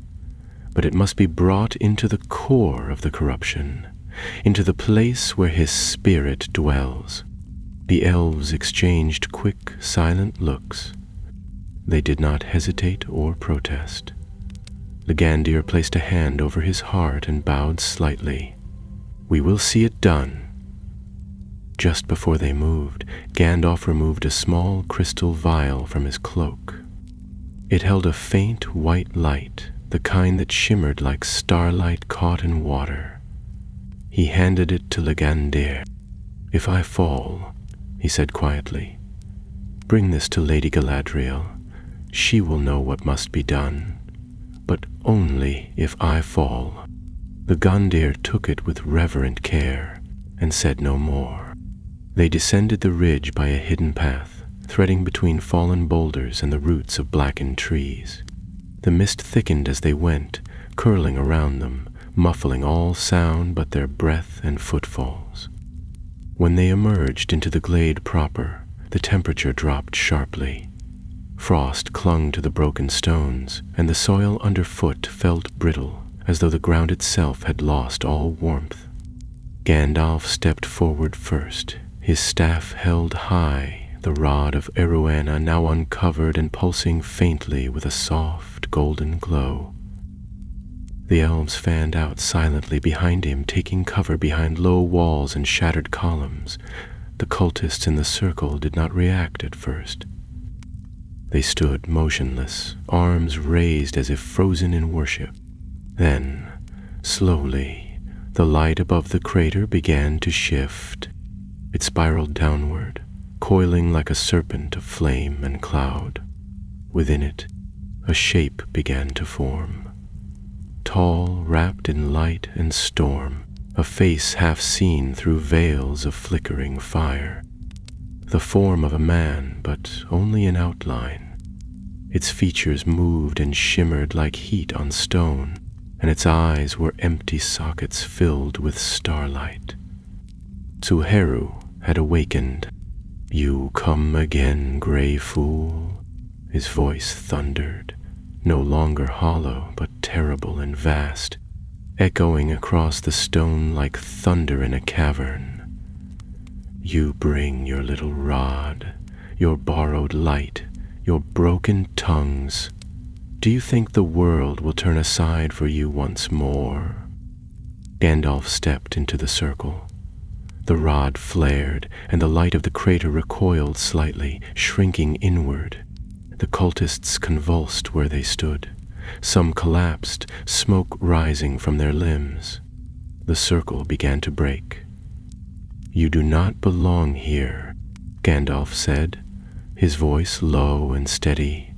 Speaker 2: But it must be brought into the core of the corruption, into the place where his spirit dwells." The elves exchanged quick, silent looks. They did not hesitate or protest. Lagandir placed a hand over his heart and bowed slightly. "We will see it done." Just before they moved, Gandalf removed a small crystal vial from his cloak. It held a faint white light, the kind that shimmered like starlight caught in water. He handed it to Lagandir. "If I fall," he said quietly, "bring this to Lady Galadriel. She will know what must be done. But only if I fall." The Gondir took it with reverent care and said no more. They descended the ridge by a hidden path, threading between fallen boulders and the roots of blackened trees. The mist thickened as they went, curling around them, muffling all sound but their breath and footfalls. When they emerged into the glade proper, the temperature dropped sharply. Frost clung to the broken stones, and the soil underfoot felt brittle, as though the ground itself had lost all warmth. Gandalf stepped forward first, his staff held high, the rod of Eruana now uncovered and pulsing faintly with a soft golden glow. The elves fanned out silently behind him, taking cover behind low walls and shattered columns. The cultists in the circle did not react at first. They stood motionless, arms raised as if frozen in worship. Then, slowly, the light above the crater began to shift. It spiraled downward, coiling like a serpent of flame and cloud. Within it, a shape began to form. Tall, wrapped in light and storm, a face half seen through veils of flickering fire. The form of a man, but only in outline. Its features moved and shimmered like heat on stone, and its eyes were empty sockets filled with starlight. Sulhiro had awakened. "You come again, gray fool," his voice thundered, no longer hollow but terrible and vast, echoing across the stone like thunder in a cavern. "You bring your little rod, your borrowed light, your broken tongues. Do you think the world will turn aside for you once more?" Gandalf stepped into the circle. The rod flared, and the light of the crater recoiled slightly, shrinking inward. The cultists convulsed where they stood. Some collapsed, smoke rising from their limbs. The circle began to break. "You do not belong here," Gandalf said, his voice low and steady.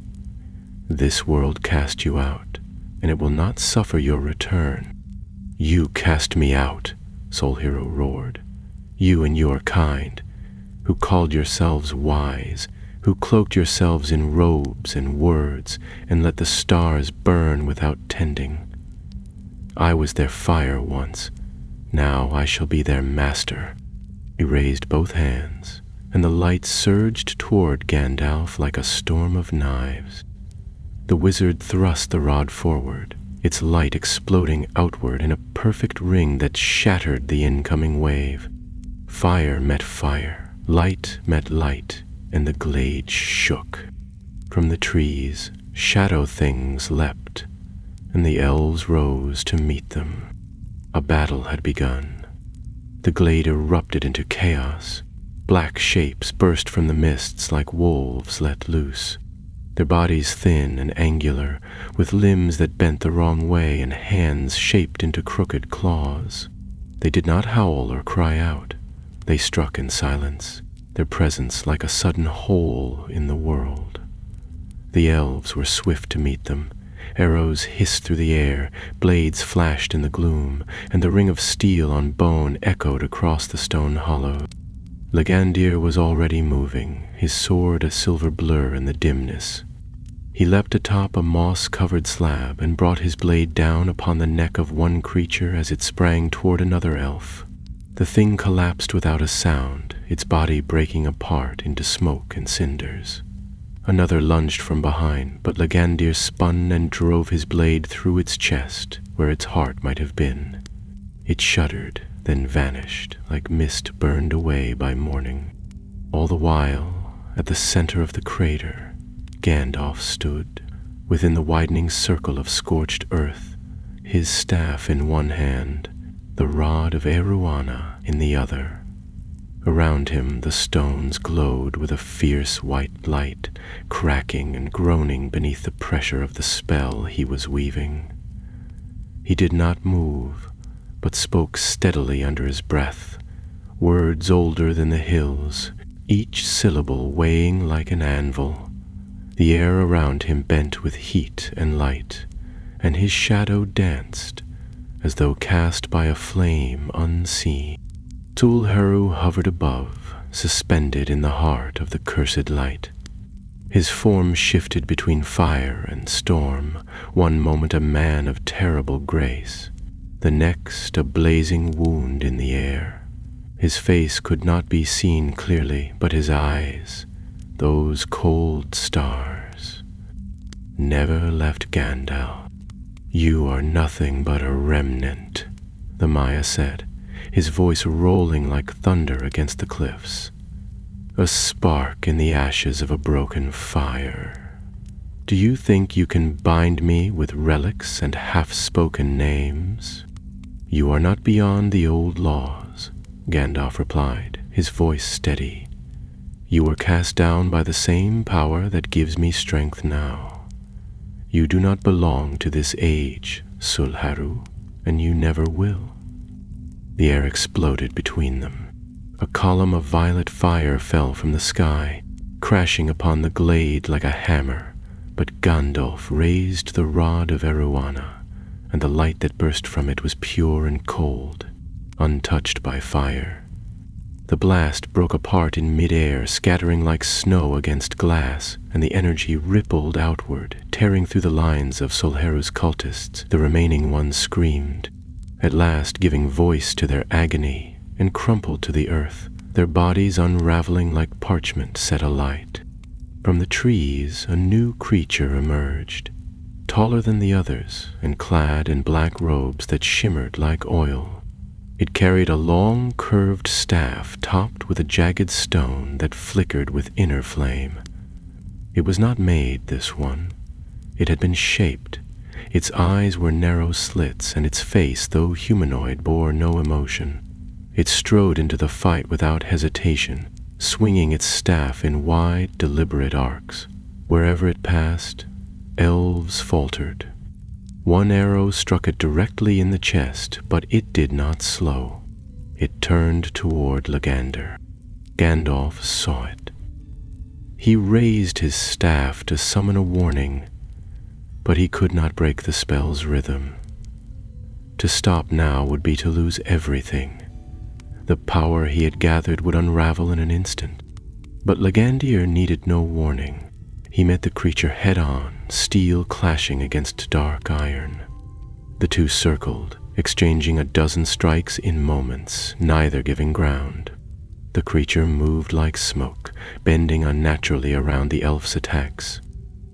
Speaker 2: "This world cast you out, and it will not suffer your return." "You cast me out," Sulhiro roared. "You and your kind, who called yourselves wise, who cloaked yourselves in robes and words and let the stars burn without tending. I was their fire once, now I shall be their master." He raised both hands, and the light surged toward Gandalf like a storm of knives. The wizard thrust the rod forward, its light exploding outward in a perfect ring that shattered the incoming wave. Fire met fire, light met light, and the glade shook. From the trees, shadow things leapt, and the elves rose to meet them. A battle had begun. The glade erupted into chaos. Black shapes burst from the mists like wolves let loose, their bodies thin and angular, with limbs that bent the wrong way and hands shaped into crooked claws. They did not howl or cry out. They struck in silence, their presence like a sudden hole in the world. The elves were swift to meet them, Arrows hissed through the air, blades flashed in the gloom, and the ring of steel on bone echoed across the stone hollow. Lagandir was already moving, his sword a silver blur in the dimness. He leapt atop a moss-covered slab and brought his blade down upon the neck of one creature as it sprang toward another elf. The thing collapsed without a sound, its body breaking apart into smoke and cinders. Another lunged from behind, but Lagandir spun and drove his blade through its chest, where its heart might have been. It shuddered, then vanished, like mist burned away by morning. All the while, at the center of the crater, Gandalf stood, within the widening circle of scorched earth, his staff in one hand, the rod of Eruana in the other. Around him the stones glowed with a fierce white light, cracking and groaning beneath the pressure of the spell he was weaving. He did not move, but spoke steadily under his breath, words older than the hills, each syllable weighing like an anvil. The air around him bent with heat and light, and his shadow danced, as though cast by a flame unseen. Tulharu hovered above, suspended in the heart of the cursed light. His form shifted between fire and storm, one moment a man of terrible grace, the next a blazing wound in the air. His face could not be seen clearly, but his eyes, those cold stars, never left Gandalf. "You are nothing but a remnant," the Maya said, his voice rolling like thunder against the cliffs. "A spark in the ashes of a broken fire. Do you think you can bind me with relics and half-spoken names? You are not beyond the old laws," Gandalf replied, his voice steady. "You were cast down by the same power that gives me strength now. You do not belong to this age, Sulharu, and you never will." The air exploded between them. A column of violet fire fell from the sky, crashing upon the glade like a hammer, but Gandalf raised the rod of Eruana, and the light that burst from it was pure and cold, untouched by fire. The blast broke apart in mid-air, scattering like snow against glass, and the energy rippled outward, tearing through the lines of Solharu's cultists. The remaining ones screamed, at last giving voice to their agony, and crumpled to the earth, their bodies unraveling like parchment set alight. From the trees a new creature emerged, taller than the others, and clad in black robes that shimmered like oil. It carried a long, curved staff topped with a jagged stone that flickered with inner flame. It was not made, this one. It had been shaped. Its eyes were narrow slits, and its face, though humanoid, bore no emotion. It strode into the fight without hesitation, swinging its staff in wide, deliberate arcs. Wherever it passed, elves faltered. One arrow struck it directly in the chest, but it did not slow. It turned toward Lagandir. Gandalf saw it. He raised his staff to summon a warning, but he could not break the spell's rhythm. To stop now would be to lose everything. The power he had gathered would unravel in an instant. But Lagandir needed no warning. He met the creature head-on, steel clashing against dark iron. The two circled, exchanging a dozen strikes in moments, neither giving ground. The creature moved like smoke, bending unnaturally around the elf's attacks.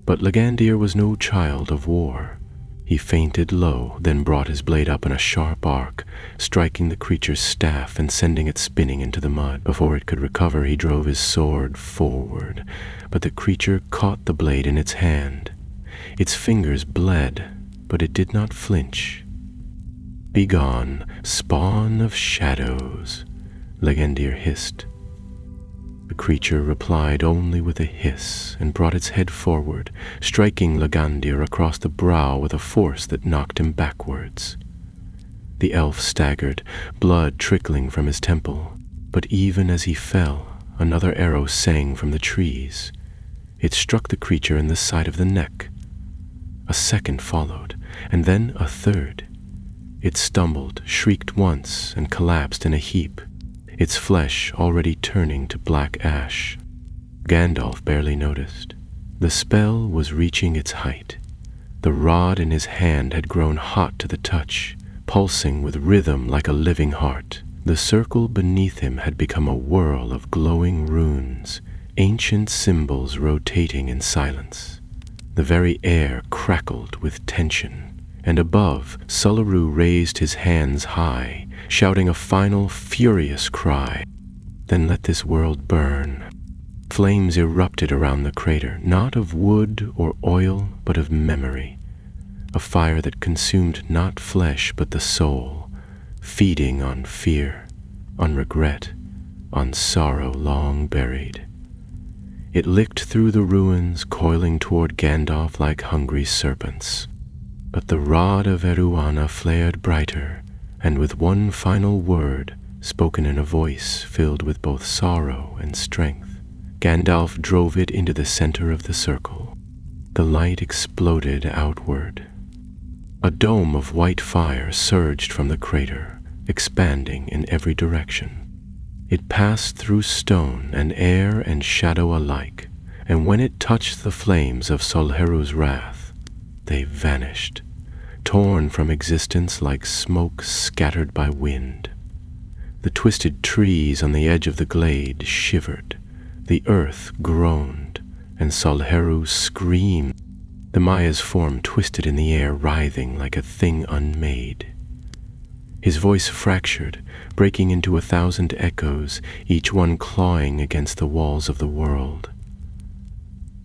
Speaker 2: But Lagandir was no child of war. He feinted low, then brought his blade up in a sharp arc, striking the creature's staff and sending it spinning into the mud. Before it could recover, he drove his sword forward, but the creature caught the blade in its hand. Its fingers bled, but it did not flinch. "Begone, spawn of shadows," Lagandir hissed. The creature replied only with a hiss and brought its head forward, striking Lagandir across the brow with a force that knocked him backwards. The elf staggered, blood trickling from his temple, but even as he fell, another arrow sang from the trees. It struck the creature in the side of the neck. A second followed, and then a third. It stumbled, shrieked once, and collapsed in a heap, its flesh already turning to black ash. Gandalf barely noticed. The spell was reaching its height. The rod in his hand had grown hot to the touch, pulsing with rhythm like a living heart. The circle beneath him had become a whirl of glowing runes, ancient symbols rotating in silence. The very air crackled with tension, and above, Sullaroo raised his hands high, shouting a final furious cry. Then let this world burn. Flames erupted around the crater, not of wood or oil, but of memory. A fire that consumed not flesh but the soul, feeding on fear, on regret, on sorrow long buried. It licked through the ruins, coiling toward Gandalf like hungry serpents. But the rod of Eruana flared brighter, and with one final word, spoken in a voice filled with both sorrow and strength, Gandalf drove it into the center of the circle. The light exploded outward. A dome of white fire surged from the crater, expanding in every direction. It passed through stone and air and shadow alike, and when it touched the flames of Solheru's wrath, they vanished, torn from existence like smoke scattered by wind. The twisted trees on the edge of the glade shivered, the earth groaned, and Solheru screamed. The Maya's form twisted in the air, writhing like a thing unmade. His voice fractured, breaking into 1,000 echoes, each one clawing against the walls of the world.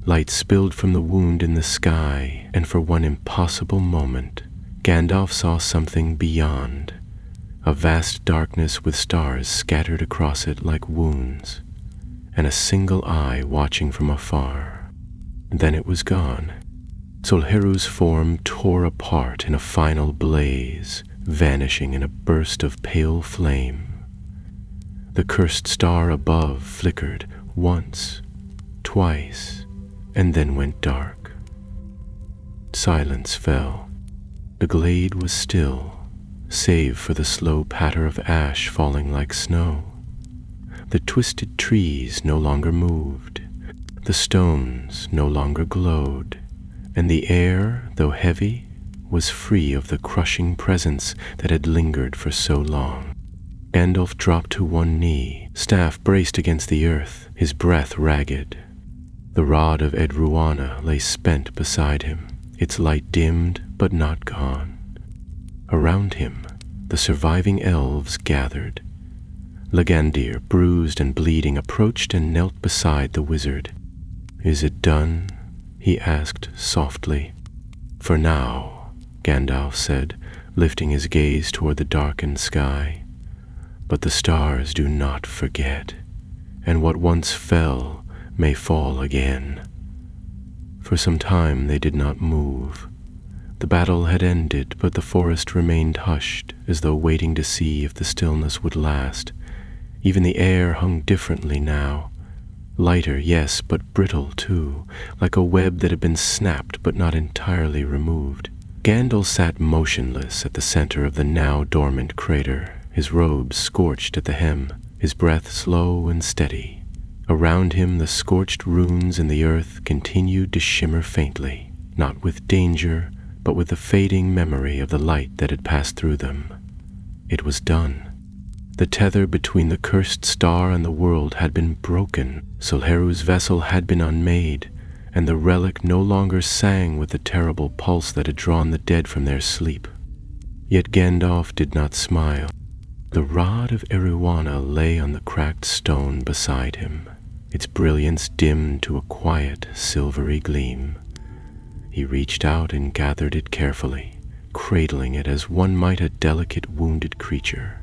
Speaker 2: Light spilled from the wound in the sky, and for one impossible moment, Gandalf saw something beyond, a vast darkness with stars scattered across it like wounds, and a single eye watching from afar. Then it was gone. Solheru's form tore apart in a final blaze, vanishing in a burst of pale flame. The cursed star above flickered once, twice, and then went dark. Silence fell. The glade was still, save for the slow patter of ash falling like snow. The twisted trees no longer moved, the stones no longer glowed, and the air, though heavy, was free of the crushing presence that had lingered for so long. Gandalf dropped to one knee, staff braced against the earth, his breath ragged. The rod of Edruana lay spent beside him, its light dimmed but not gone. Around him, the surviving elves gathered. Lagandir, bruised and bleeding, approached and knelt beside the wizard. "Is it done?" he asked softly. "For now," Gandalf said, lifting his gaze toward the darkened sky. "But the stars do not forget, and what once fell may fall again." For some time they did not move. The battle had ended, but the forest remained hushed, as though waiting to see if the stillness would last. Even the air hung differently now. Lighter, yes, but brittle too, like a web that had been snapped but not entirely removed. Gandalf sat motionless at the center of the now dormant crater, his robes scorched at the hem, his breath slow and steady. Around him the scorched runes in the earth continued to shimmer faintly, not with danger, but with the fading memory of the light that had passed through them. It was done. The tether between the cursed star and the world had been broken. Solheru's vessel had been unmade, and the relic no longer sang with the terrible pulse that had drawn the dead from their sleep. Yet Gandalf did not smile. The rod of Eruana lay on the cracked stone beside him, its brilliance dimmed to a quiet, silvery gleam. He reached out and gathered it carefully, cradling it as one might a delicate, wounded creature.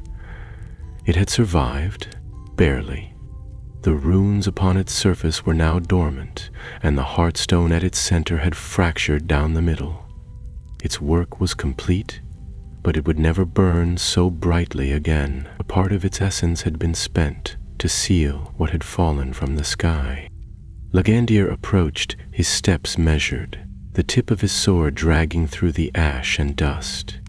Speaker 2: It had survived, barely. The runes upon its surface were now dormant, and the heartstone at its center had fractured down the middle. Its work was complete, but it would never burn so brightly again. A part of its essence had been spent to seal what had fallen from the sky. Lagandir approached, his steps measured. the tip of his sword dragging through the ash and dust.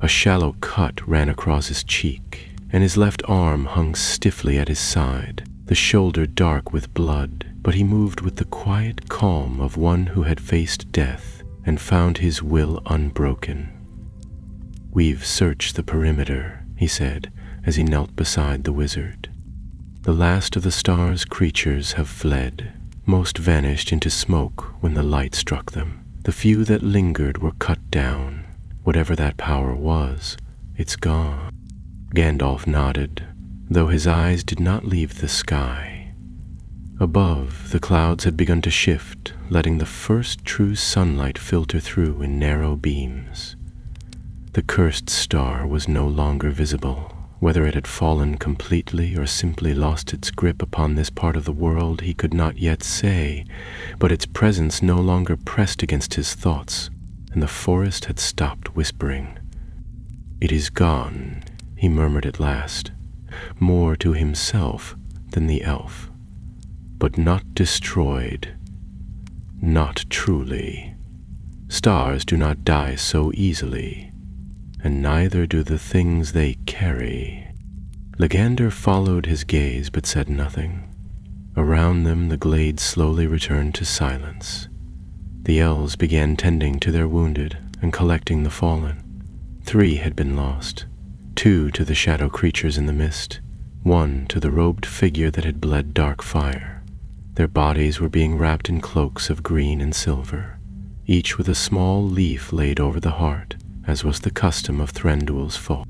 Speaker 2: A shallow cut ran across his cheek, and his left arm hung stiffly at his side, the shoulder dark with blood, but he moved with the quiet calm of one who had faced death and found his will unbroken. "We've searched the perimeter," he said as he knelt beside the wizard. "The last of the star's creatures have fled. Most vanished into smoke when the light struck them. The few that lingered were cut down. Whatever that power was, it's gone." Gandalf nodded, though his eyes did not leave the sky. Above, the clouds had begun to shift, letting the first true sunlight filter through in narrow beams. The cursed star was no longer visible. Whether it had fallen completely or simply lost its grip upon this part of the world he could not yet say, but its presence no longer pressed against his thoughts, and the forest had stopped whispering. "It is gone," he murmured at last, more to himself than the elf. "But not destroyed. Not truly. Stars do not die so easily, and neither do the things they carry." Legander followed his gaze but said nothing. Around them the glade slowly returned to silence. The elves began tending to their wounded and collecting the fallen. 3 had been lost, 2 to the shadow creatures in the mist, 1 to the robed figure that had bled dark fire. Their bodies were being wrapped in cloaks of green and silver, each with a small leaf laid over the heart, as was the custom of Thranduil's folk.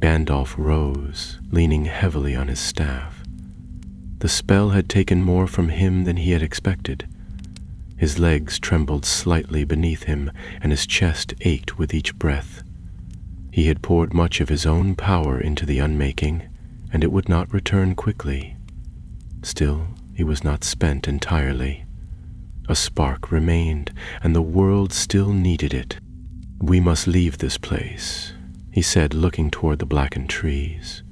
Speaker 2: Gandalf rose, leaning heavily on his staff. The spell had taken more from him than he had expected. His legs trembled slightly beneath him, and his chest ached with each breath. He had poured much of his own power into the unmaking, and it would not return quickly. Still, he was not spent entirely. A spark remained, and the world still needed it. "We must leave this place," he said, looking toward the blackened trees.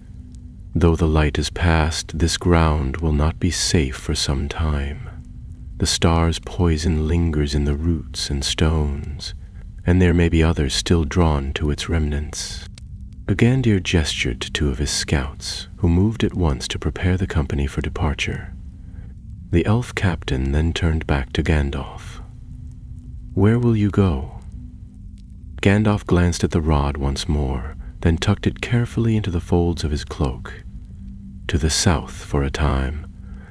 Speaker 2: "Though the light is past, this ground will not be safe for some time. The star's poison lingers in the roots and stones, and there may be others still drawn to its remnants." Gagandir gestured to 2 of his scouts, who moved at once to prepare the company for departure. The elf captain then turned back to Gandalf. "Where will you go?" Gandalf glanced at the rod once more, then tucked it carefully into the folds of his cloak. "To the south for a time.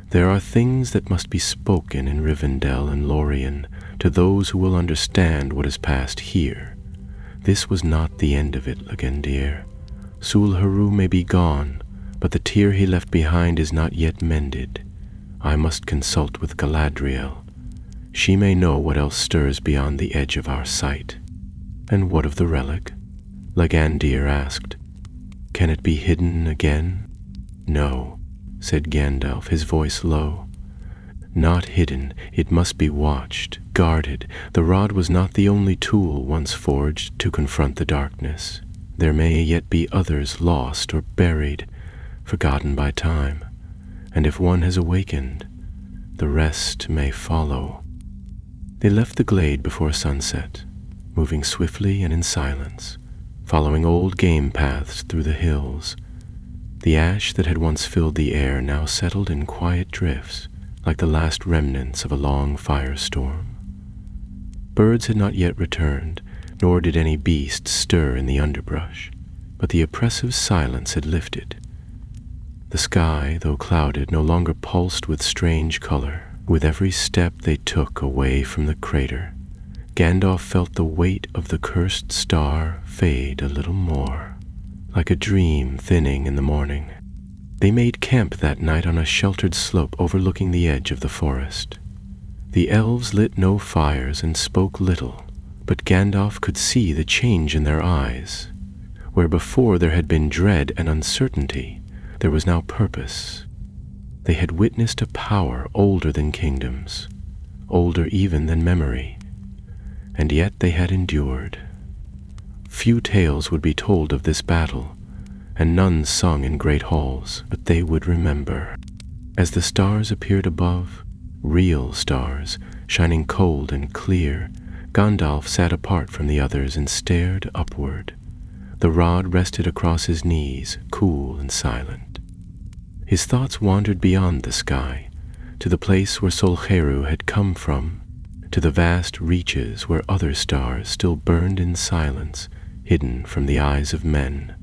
Speaker 2: There are things that must be spoken in Rivendell and Lorien to those who will understand what has passed here. This was not the end of it, Legendir. Sul-Haru may be gone, but the tear he left behind is not yet mended. I must consult with Galadriel. She may know what else stirs beyond the edge of our sight." "And what of the relic?" Legandir asked. "Can it be hidden again?" "No," said Gandalf, his voice low. "Not hidden. It must be watched, guarded. The rod was not the only tool once forged to confront the darkness. There may yet be others lost or buried, forgotten by time. And if one has awakened, the rest may follow." They left the glade before sunset, moving swiftly and in silence, following old game paths through the hills. The ash that had once filled the air now settled in quiet drifts, like the last remnants of a long firestorm. Birds had not yet returned, nor did any beast stir in the underbrush, but the oppressive silence had lifted. The sky, though clouded, no longer pulsed with strange color. With every step they took away from the crater, Gandalf felt the weight of the cursed star fade a little more, like a dream thinning in the morning. They made camp that night on a sheltered slope overlooking the edge of the forest. The elves lit no fires and spoke little, but Gandalf could see the change in their eyes. Where before there had been dread and uncertainty, there was now purpose. They had witnessed a power older than kingdoms, older even than memory, and yet they had endured. Few tales would be told of this battle, and none sung in great halls, but they would remember. As the stars appeared above, real stars, shining cold and clear, Gandalf sat apart from the others and stared upward. The rod rested across his knees, cool and silent. His thoughts wandered beyond the sky, to the place where Solcheru had come from, to the vast reaches where other stars still burned in silence, hidden from the eyes of men.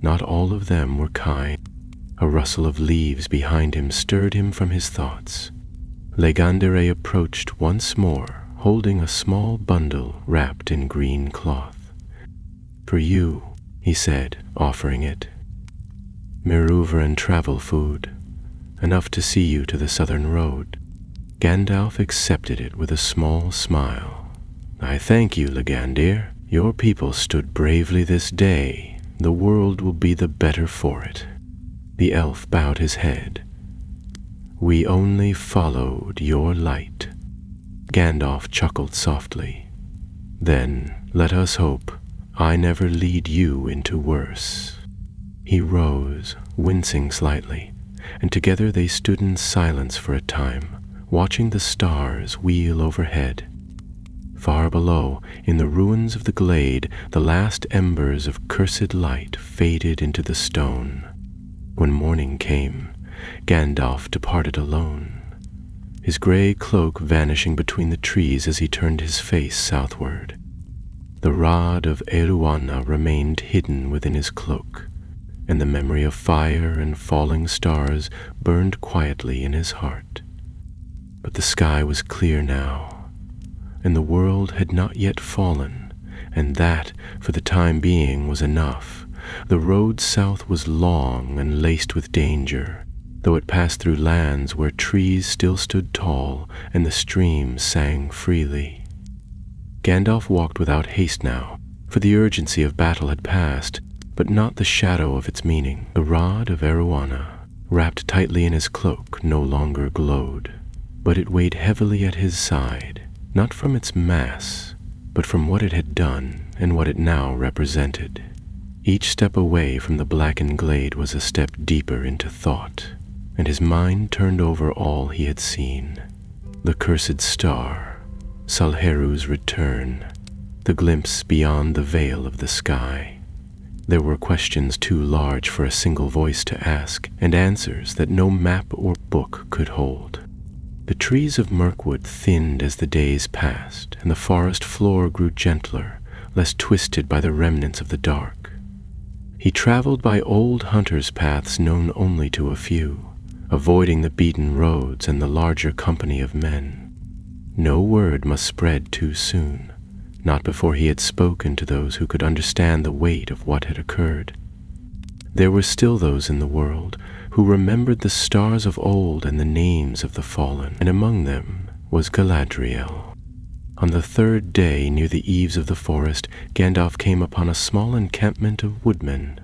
Speaker 2: Not all of them were kind. A rustle of leaves behind him stirred him from his thoughts. Legandere approached once more, holding a small bundle wrapped in green cloth. "For you," he said, offering it. "Miruvaran travel food, enough to see you to the southern road." Gandalf accepted it with a small smile. "I thank you, Legandir. Your people stood bravely this day. The world will be the better for it." The elf bowed his head. "We only followed your light." Gandalf chuckled softly. "Then let us hope I never lead you into worse." He rose, wincing slightly, and together they stood in silence for a time, watching the stars wheel overhead. Far below, in the ruins of the glade, the last embers of cursed light faded into the stone. When morning came, Gandalf departed alone, his gray cloak vanishing between the trees as he turned his face southward. The rod of Eruana remained hidden within his cloak, and the memory of fire and falling stars burned quietly in his heart. But the sky was clear now, and the world had not yet fallen, and that, for the time being, was enough. The road south was long and laced with danger, though it passed through lands where trees still stood tall and the streams sang freely. Gandalf walked without haste now, for the urgency of battle had passed, but not the shadow of its meaning. The rod of Eruana, wrapped tightly in his cloak, no longer glowed, but it weighed heavily at his side, not from its mass, but from what it had done and what it now represented. Each step away from the blackened glade was a step deeper into thought, and his mind turned over all he had seen. The cursed star, Salheru's return, the glimpse beyond the veil of the sky. There were questions too large for a single voice to ask, and answers that no map or book could hold. The trees of Mirkwood thinned as the days passed, and the forest floor grew gentler, less twisted by the remnants of the dark. He traveled by old hunters' paths known only to a few, avoiding the beaten roads and the larger company of men. No word must spread too soon, not before he had spoken to those who could understand the weight of what had occurred. There were still those in the world who remembered the stars of old and the names of the fallen, and among them was Galadriel. On the third day, near the eaves of the forest, Gandalf came upon a small encampment of woodmen.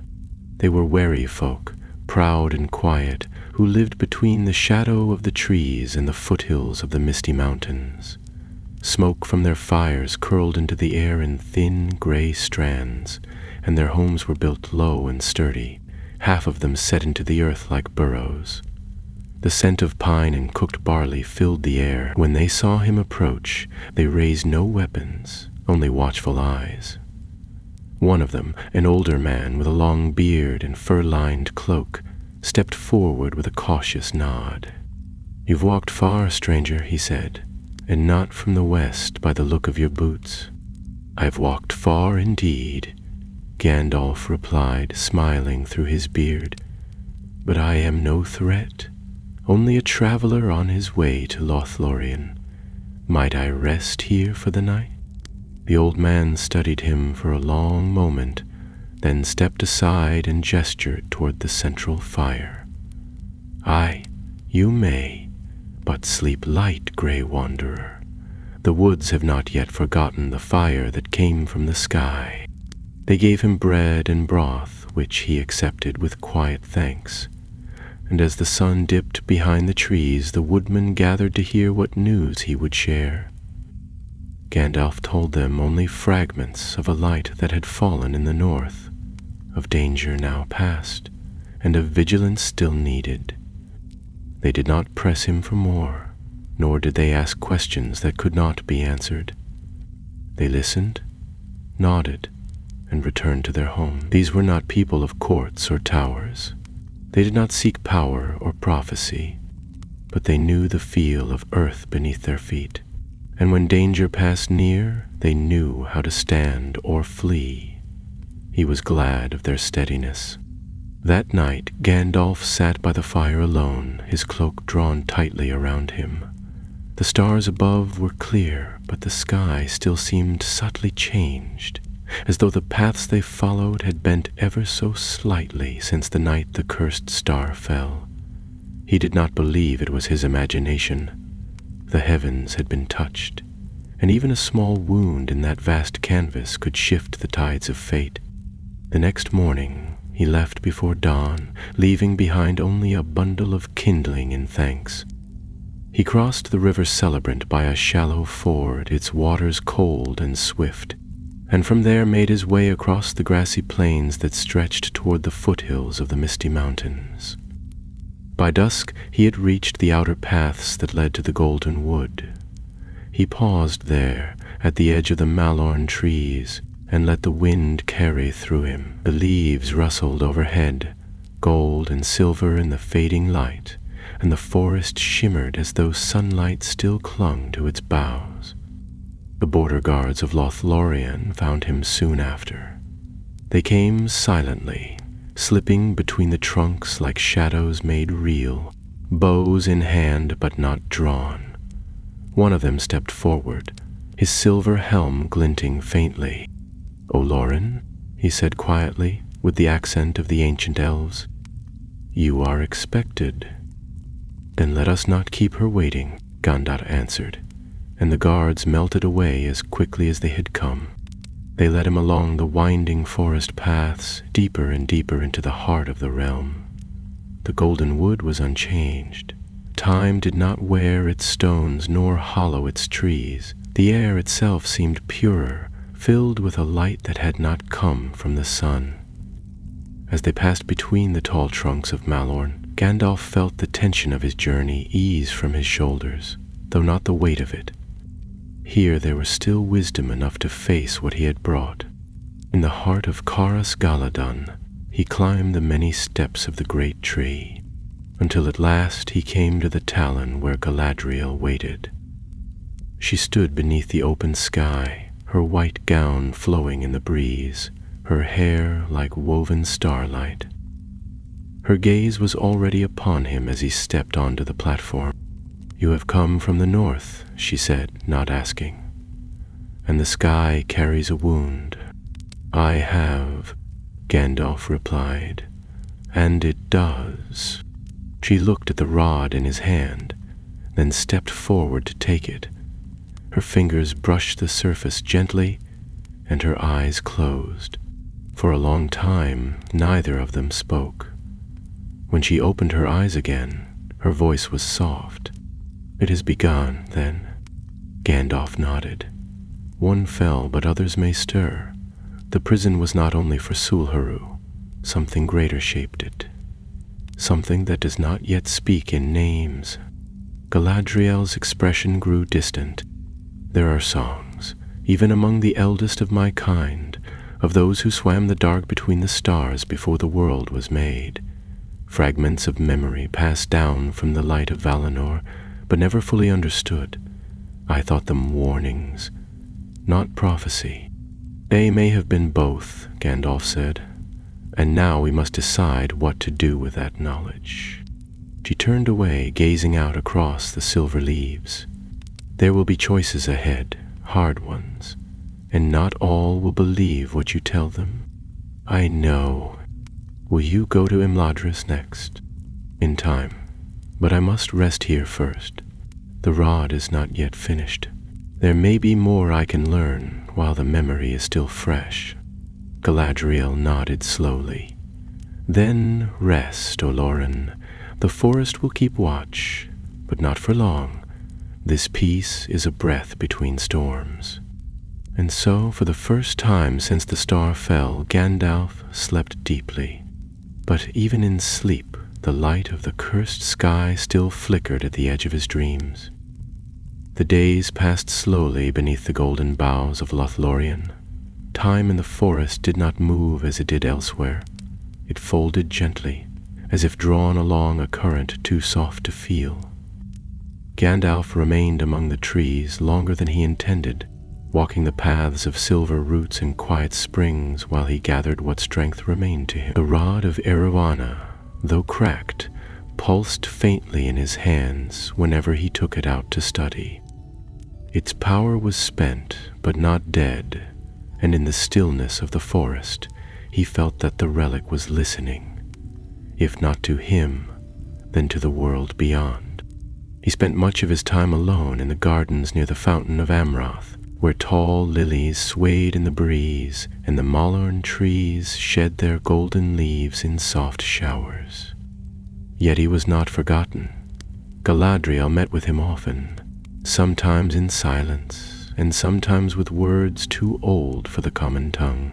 Speaker 2: They were wary folk, proud and quiet, who lived between the shadow of the trees and the foothills of the misty mountains. Smoke from their fires curled into the air in thin gray strands, and their homes were built low and sturdy, half of them set into the earth like burrows. The scent of pine and cooked barley filled the air. When they saw him approach, they raised no weapons, only watchful eyes. One of them, an older man with a long beard and fur-lined cloak, stepped forward with a cautious nod. "You've walked far, stranger," he said, "and not from the west by the look of your boots." "I've walked far indeed," Gandalf replied, smiling through his beard. "But I am no threat, only a traveler on his way to Lothlorien. Might I rest here for the night?" The old man studied him for a long moment, then stepped aside and gestured toward the central fire. "Aye, you may, but sleep light, Grey Wanderer. The woods have not yet forgotten the fire that came from the sky." They gave him bread and broth, which he accepted with quiet thanks, and as the sun dipped behind the trees, the woodmen gathered to hear what news he would share. Gandalf told them only fragments of a light that had fallen in the north, of danger now past, and of vigilance still needed. They did not press him for more, nor did they ask questions that could not be answered. They listened, nodded, and returned to their home. These were not people of courts or towers. They did not seek power or prophecy, but they knew the feel of earth beneath their feet. And when danger passed near, they knew how to stand or flee. He was glad of their steadiness. That night, Gandalf sat by the fire alone, his cloak drawn tightly around him. The stars above were clear, but the sky still seemed subtly changed, as though the paths they followed had bent ever so slightly since the night the cursed star fell. He did not believe it was his imagination. The heavens had been touched, and even a small wound in that vast canvas could shift the tides of fate. The next morning, he left before dawn, leaving behind only a bundle of kindling in thanks. He crossed the river Celebrant by a shallow ford, its waters cold and swift, and from there made his way across the grassy plains that stretched toward the foothills of the Misty Mountains. By dusk he had reached the outer paths that led to the Golden Wood. He paused there, at the edge of the Malorn trees, and let the wind carry through him. The leaves rustled overhead, gold and silver in the fading light, and the forest shimmered as though sunlight still clung to its boughs. The border guards of Lothlorien found him soon after. They came silently, slipping between the trunks like shadows made real, bows in hand but not drawn. One of them stepped forward, his silver helm glinting faintly. "Olorin," he said quietly, with the accent of the ancient elves, "you are expected." "Then let us not keep her waiting," Gandalf answered, and the guards melted away as quickly as they had come. They led him along the winding forest paths, deeper and deeper into the heart of the realm. The Golden Wood was unchanged. Time did not wear its stones nor hollow its trees. The air itself seemed purer, filled with a light that had not come from the sun. As they passed between the tall trunks of Malorn, Gandalf felt the tension of his journey ease from his shoulders, though not the weight of it. Here there was still wisdom enough to face what he had brought. In the heart of Caras Galadon, he climbed the many steps of the great tree, until at last he came to the talon where Galadriel waited. She stood beneath the open sky, her white gown flowing in the breeze, her hair like woven starlight. Her gaze was already upon him as he stepped onto the platform. "You have come from the north," she said, not asking. "And the sky carries a wound." "I have," Gandalf replied, "and it does." She looked at the rod in his hand, then stepped forward to take it. Her fingers brushed the surface gently, and her eyes closed. For a long time, neither of them spoke. When she opened her eyes again, her voice was soft. "It has begun, then?" Gandalf nodded. "One fell, but others may stir. The prison was not only for Sulharu. Something greater shaped it. Something that does not yet speak in names." Galadriel's expression grew distant. "There are songs, even among the eldest of my kind, of those who swam the dark between the stars before the world was made. Fragments of memory passed down from the light of Valinor, but never fully understood. I thought them warnings, not prophecy." "They may have been both," Gandalf said, "and now we must decide what to do with that knowledge." She turned away, gazing out across the silver leaves. "There will be choices ahead, hard ones, and not all will believe what you tell them. I know. Will you go to Imladris next?" "In time, but I must rest here first. The rod is not yet finished. There may be more I can learn while the memory is still fresh." Galadriel nodded slowly. "Then rest, Olorin. The forest will keep watch, but not for long. This peace is a breath between storms." And so, for the first time since the star fell, Gandalf slept deeply. But even in sleep, the light of the cursed sky still flickered at the edge of his dreams. The days passed slowly beneath the golden boughs of Lothlorien. Time in the forest did not move as it did elsewhere. It folded gently, as if drawn along a current too soft to feel. Gandalf remained among the trees longer than he intended, walking the paths of silver roots and quiet springs while he gathered what strength remained to him. The rod of Eruana, though cracked, pulsed faintly in his hands whenever he took it out to study. Its power was spent, but not dead, and in the stillness of the forest, he felt that the relic was listening, if not to him, then to the world beyond. He spent much of his time alone in the gardens near the fountain of Amroth, where tall lilies swayed in the breeze and the malorn trees shed their golden leaves in soft showers. Yet he was not forgotten. Galadriel met with him often, sometimes in silence, and sometimes with words too old for the common tongue.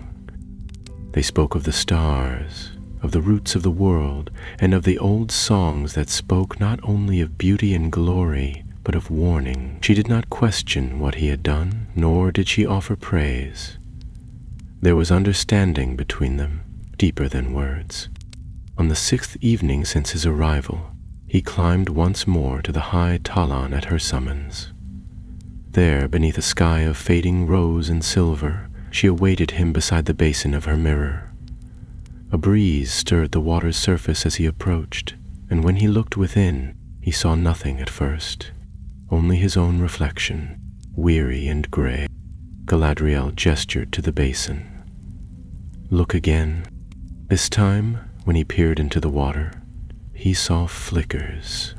Speaker 2: They spoke of the stars, of the roots of the world, and of the old songs that spoke not only of beauty and glory, but of warning. She did not question what he had done, nor did she offer praise. There was understanding between them, deeper than words. On the 6th evening since his arrival, he climbed once more to the high Talon at her summons. There, beneath a sky of fading rose and silver, she awaited him beside the basin of her mirror. A breeze stirred the water's surface as he approached, and when he looked within, he saw nothing at first, only his own reflection, weary and gray. Galadriel gestured to the basin. Look again. This time, when he peered into the water, he saw flickers,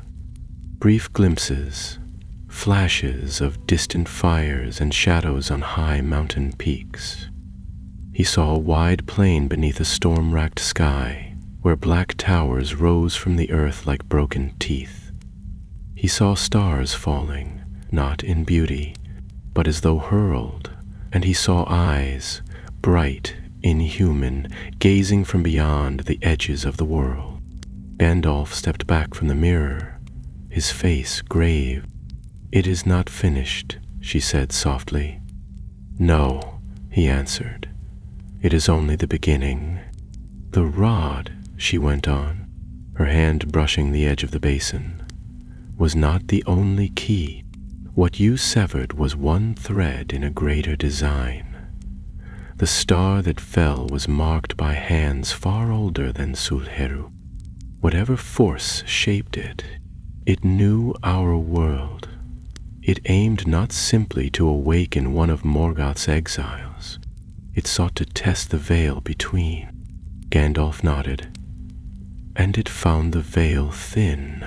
Speaker 2: brief glimpses, flashes of distant fires and shadows on high mountain peaks. He saw a wide plain beneath a storm-racked sky, where black towers rose from the earth like broken teeth. He saw stars falling, not in beauty, but as though hurled, and he saw eyes, bright, inhuman, gazing from beyond the edges of the world. Gandalf stepped back from the mirror, his face grave. "It is not finished," she said softly. "No," he answered. "It is only the beginning." "The rod," she went on, her hand brushing the edge of the basin, "was not the only key. What you severed was one thread in a greater design. The star that fell was marked by hands far older than Sulheru. Whatever force shaped it, it knew our world. It aimed not simply to awaken one of Morgoth's exiles. It sought to test the veil between." Gandalf nodded. "And it found the veil thin."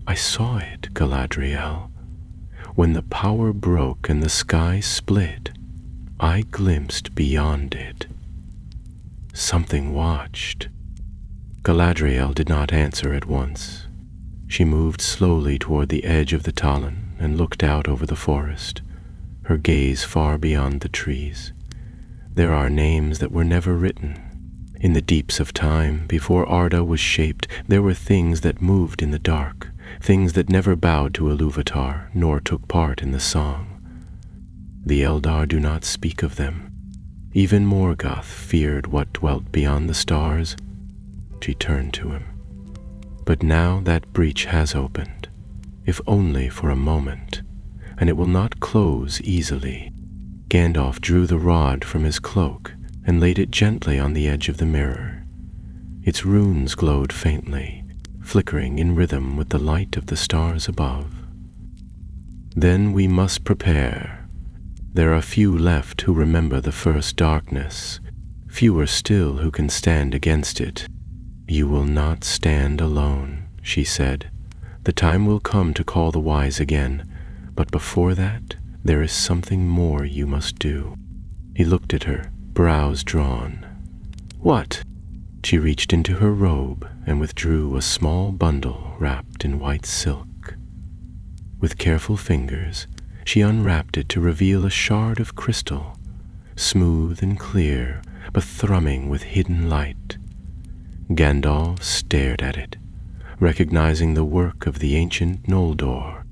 Speaker 2: "I saw it, Galadriel. When the power broke and the sky split, I glimpsed beyond it. Something watched." Galadriel did not answer at once. She moved slowly toward the edge of the Talon and looked out over the forest, her gaze far beyond the trees. There are names that were never written. In the deeps of time, before Arda was shaped, there were things that moved in the dark, things that never bowed to Ilúvatar nor took part in the song. The Eldar do not speak of them. Even Morgoth feared what dwelt beyond the stars. She turned to him. "But now that breach has opened, if only for a moment, and it will not close easily." Gandalf drew the rod from his cloak and laid it gently on the edge of the mirror. Its runes glowed faintly, flickering in rhythm with the light of the stars above. "Then we must prepare. There are few left who remember the first darkness, fewer still who can stand against it. You will not stand alone," she said. "The time will come to call the wise again, but before that, there is something more you must do." He looked at her, brows drawn. "What?" She reached into her robe and withdrew a small bundle wrapped in white silk. With careful fingers, she unwrapped it to reveal a shard of crystal, smooth and clear, but thrumming with hidden light. Gandalf stared at it, recognizing the work of the ancient Noldor.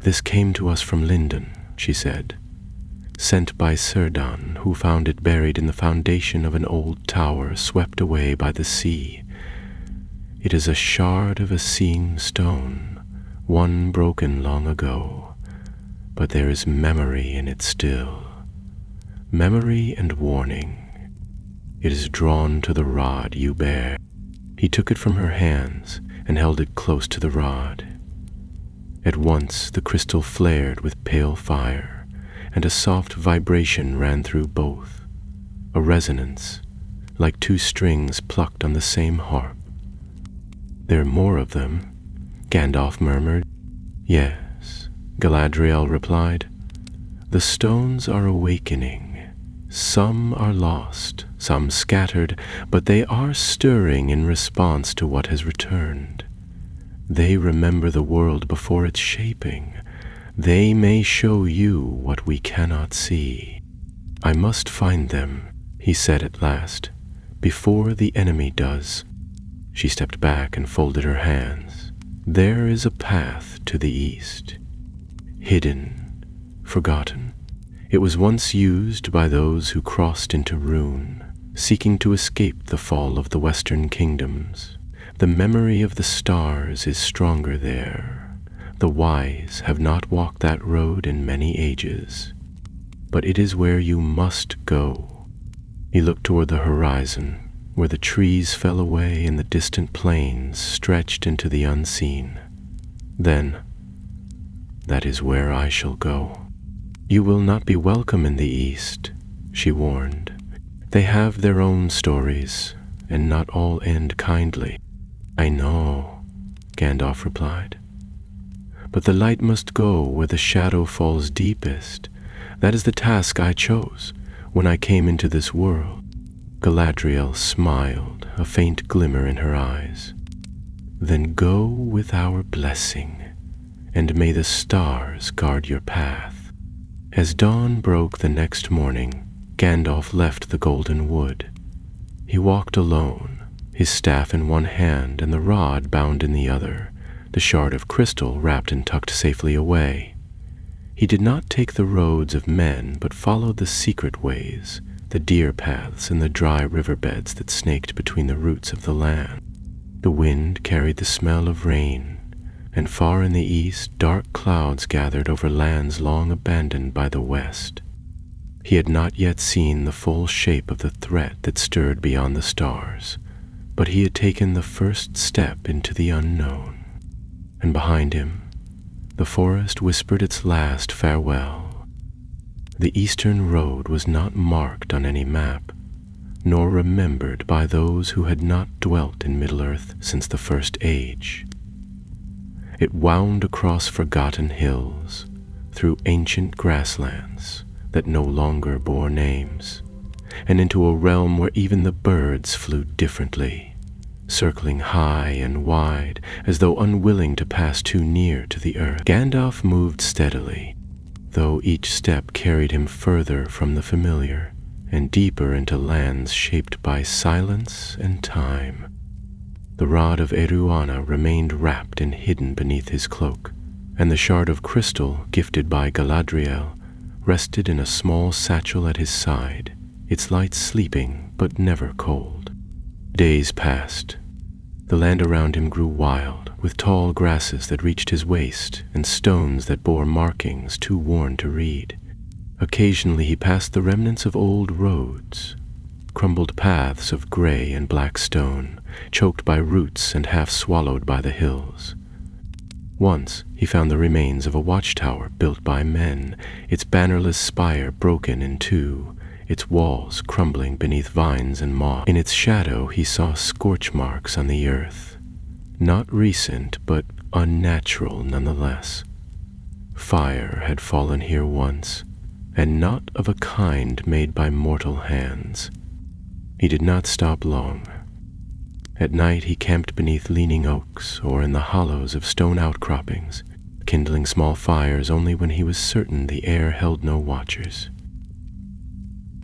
Speaker 2: "This came to us from Lindon," she said, "sent by Cerdon, who found it buried in the foundation of an old tower swept away by the sea. It is a shard of a seeing stone, one broken long ago, but there is memory in it still, memory and warning. It is drawn to the rod you bear." He took it from her hands and held it close to the rod. At once the crystal flared with pale fire, and a soft vibration ran through both, a resonance, like two strings plucked on the same harp. "There are more of them," Gandalf murmured. "Yes," Galadriel replied. "The stones are awakening. Some are lost, some scattered, but they are stirring in response to what has returned. They remember the world before its shaping. They may show you what we cannot see." "I must find them," he said at last, "before the enemy does." She stepped back and folded her hands. "There is a path to the east, hidden, forgotten. It was once used by those who crossed into ruin, seeking to escape the fall of the western kingdoms. The memory of the stars is stronger there. The wise have not walked that road in many ages. But it is where you must go." He looked toward the horizon, where the trees fell away and the distant plains stretched into the unseen. Then, "That is where I shall go." "You will not be welcome in the East," she warned. "They have their own stories, and not all end kindly." "I know," Gandalf replied. "But the light must go where the shadow falls deepest. That is the task I chose when I came into this world." Galadriel smiled, a faint glimmer in her eyes. "Then go with our blessing, and may the stars guard your path." As dawn broke the next morning, Gandalf left the Golden Wood. He walked alone, his staff in one hand and the rod bound in the other, the shard of crystal wrapped and tucked safely away. He did not take the roads of men, but followed the secret ways, the deer paths and the dry riverbeds that snaked between the roots of the land. The wind carried the smell of rain, and far in the east dark clouds gathered over lands long abandoned by the west. He had not yet seen the full shape of the threat that stirred beyond the stars, but he had taken the first step into the unknown. And behind him, the forest whispered its last farewell. The eastern road was not marked on any map, nor remembered by those who had not dwelt in Middle-earth since the First Age. It wound across forgotten hills, through ancient grasslands that no longer bore names, and into a realm where even the birds flew differently, circling high and wide as though unwilling to pass too near to the earth. Gandalf moved steadily, though each step carried him further from the familiar and deeper into lands shaped by silence and time. The rod of Eruana remained wrapped and hidden beneath his cloak, and the shard of crystal gifted by Galadriel rested in a small satchel at his side, its light sleeping but never cold. Days passed. The land around him grew wild, with tall grasses that reached his waist and stones that bore markings too worn to read. Occasionally he passed the remnants of old roads, crumbled paths of gray and black stone, choked by roots and half swallowed by the hills. Once he found the remains of a watchtower built by men, its bannerless spire broken in two, its walls crumbling beneath vines and moss. In its shadow he saw scorch marks on the earth, not recent but unnatural nonetheless. Fire had fallen here once, and not of a kind made by mortal hands. He did not stop long. At night he camped beneath leaning oaks or in the hollows of stone outcroppings, kindling small fires only when he was certain the air held no watchers.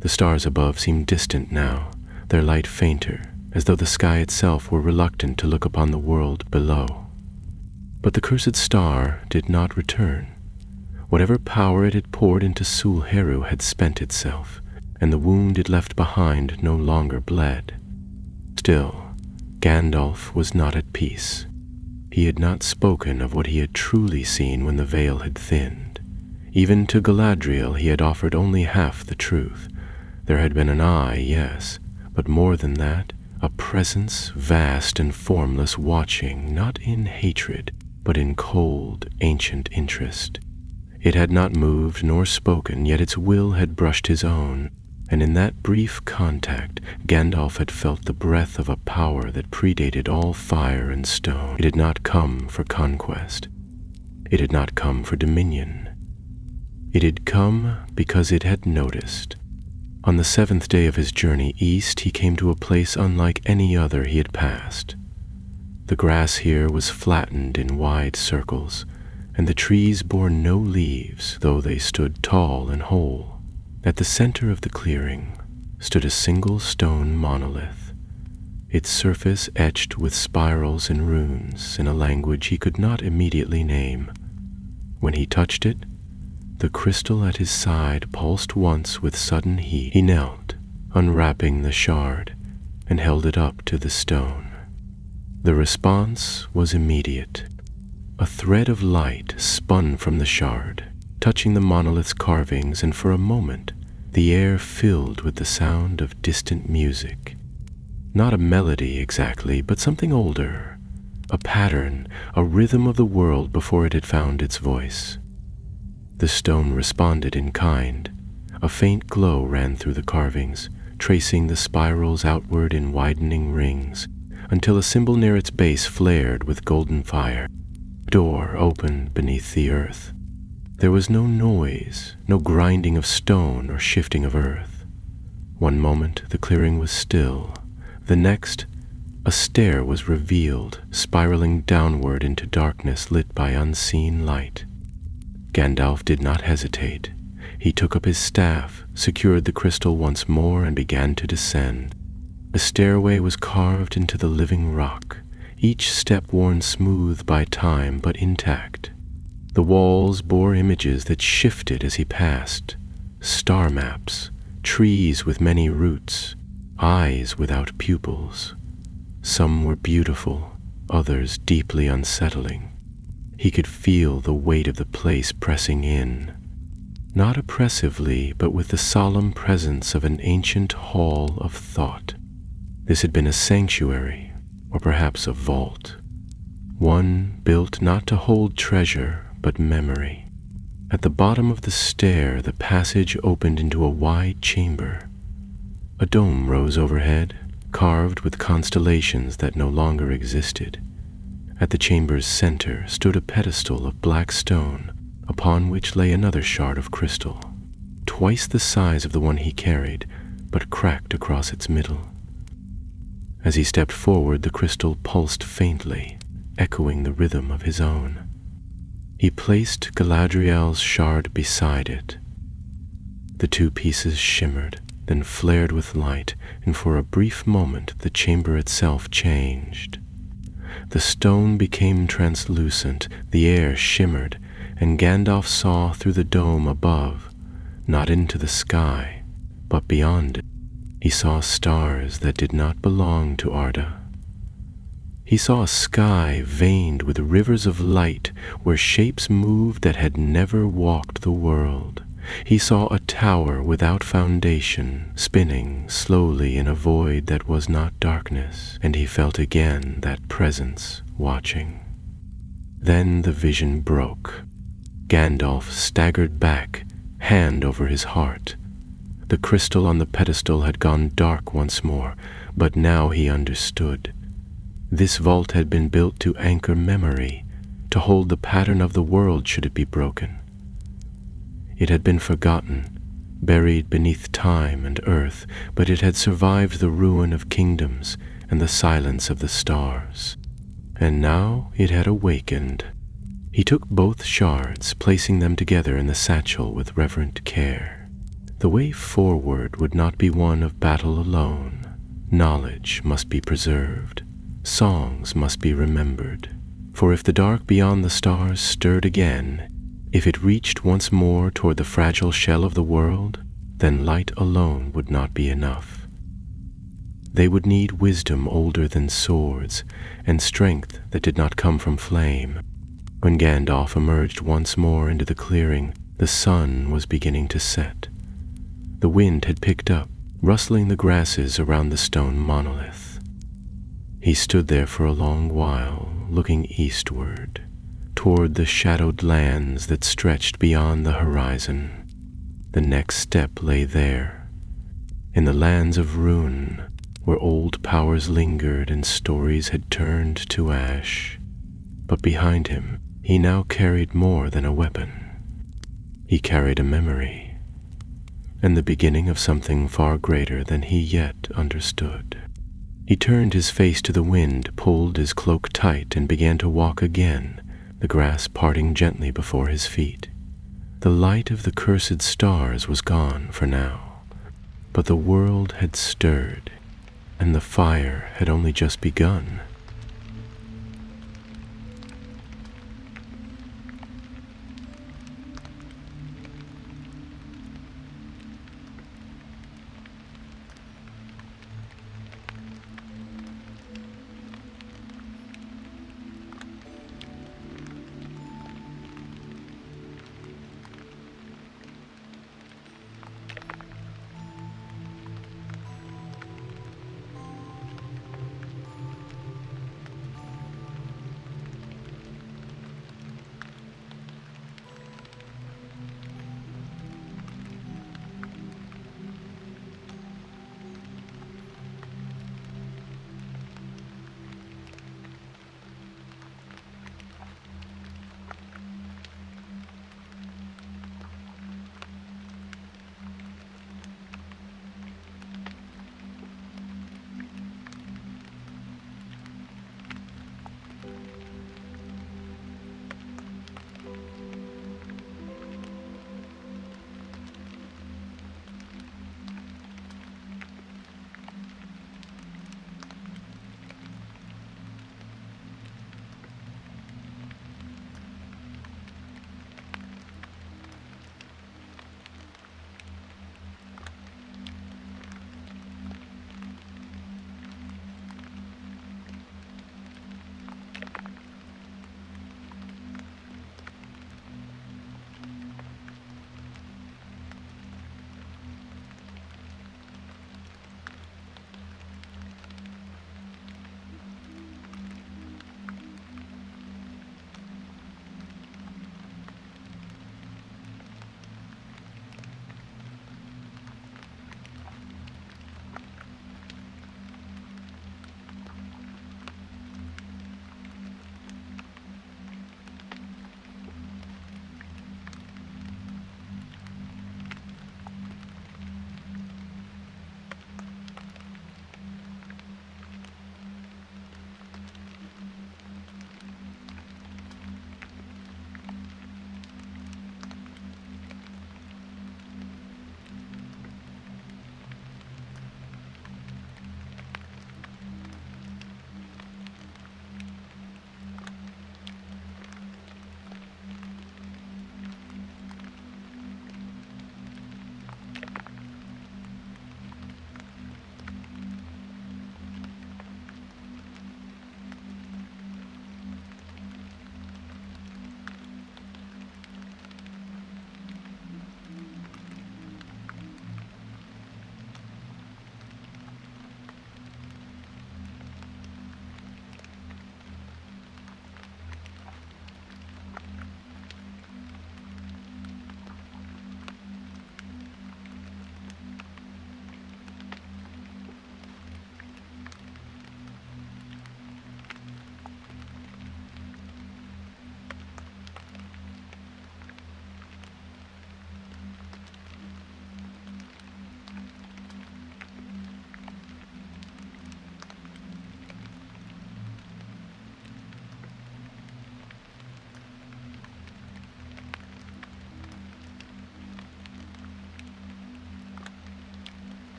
Speaker 2: The stars above seemed distant now, their light fainter, as though the sky itself were reluctant to look upon the world below. But the cursed star did not return. Whatever power it had poured into Sulheru had spent itself, and the wound it left behind no longer bled. Still, Gandalf was not at peace. He had not spoken of what he had truly seen when the veil had thinned. Even to Galadriel he had offered only half the truth. There had been an eye, yes, but more than that, a presence vast and formless watching, not in hatred, but in cold, ancient interest. It had not moved nor spoken, yet its will had brushed his own, and in that brief contact Gandalf had felt the breath of a power that predated all fire and stone. It had not come for conquest. It had not come for dominion. It had come because it had noticed. On the 7th day of his journey east, he came to a place unlike any other he had passed. The grass here was flattened in wide circles, and the trees bore no leaves, though they stood tall and whole. At the center of the clearing stood a single stone monolith, its surface etched with spirals and runes in a language he could not immediately name. When he touched it, the crystal at his side pulsed once with sudden heat. He knelt, unwrapping the shard, and held it up to the stone. The response was immediate. A thread of light spun from the shard, touching the monolith's carvings, and for a moment the air filled with the sound of distant music. Not a melody exactly, but something older, a pattern, a rhythm of the world before it had found its voice. The stone responded in kind. A faint glow ran through the carvings, tracing the spirals outward in widening rings, until a symbol near its base flared with golden fire. A door opened beneath the earth. There was no noise, no grinding of stone or shifting of earth. One moment the clearing was still. The next, a stair was revealed, spiraling downward into darkness lit by unseen light. Gandalf did not hesitate. He took up his staff, secured the crystal once more, and began to descend. A stairway was carved into the living rock, each step worn smooth by time but intact. The walls bore images that shifted as he passed, star maps, trees with many roots, eyes without pupils. Some were beautiful, others deeply unsettling. He could feel the weight of the place pressing in, not oppressively, but with the solemn presence of an ancient hall of thought. This had been a sanctuary, or perhaps a vault, one built not to hold treasure, but memory. At the bottom of the stair, the passage opened into a wide chamber. A dome rose overhead, carved with constellations that no longer existed. At the chamber's center stood a pedestal of black stone, upon which lay another shard of crystal, twice the size of the one he carried, but cracked across its middle. As he stepped forward, the crystal pulsed faintly, echoing the rhythm of his own. He placed Galadriel's shard beside it. The two pieces shimmered, then flared with light, and for a brief moment the chamber itself changed. The stone became translucent, the air shimmered, and Gandalf saw through the dome above, not into the sky, but beyond it. He saw stars that did not belong to Arda. He saw a sky veined with rivers of light where shapes moved that had never walked the world. He saw a tower without foundation, spinning slowly in a void that was not darkness, and he felt again that presence watching. Then the vision broke. Gandalf staggered back, hand over his heart. The crystal on the pedestal had gone dark once more, but now he understood. This vault had been built to anchor memory, to hold the pattern of the world should it be broken. It had been forgotten, buried beneath time and earth, but it had survived the ruin of kingdoms and the silence of the stars. And now it had awakened. He took both shards, placing them together in the satchel with reverent care. The way forward would not be one of battle alone. Knowledge must be preserved. Songs must be remembered. For if the dark beyond the stars stirred again, If it reached once more toward the fragile shell of the world, then light alone would not be enough. They would need wisdom older than swords, and strength that did not come from flame. When Gandalf emerged once more into the clearing, the sun was beginning to set. The wind had picked up, rustling the grasses around the stone monolith. He stood there for a long while, looking eastward, toward the shadowed lands that stretched beyond the horizon. The next step lay there, in the lands of ruin, where old powers lingered and stories had turned to ash. But behind him, he now carried more than a weapon. He carried a memory, and the beginning of something far greater than he yet understood. He turned his face to the wind, pulled his cloak tight, and began to walk again, the grass parting gently before his feet. The light of the cursed stars was gone for now, but the world had stirred, and the fire had only just begun.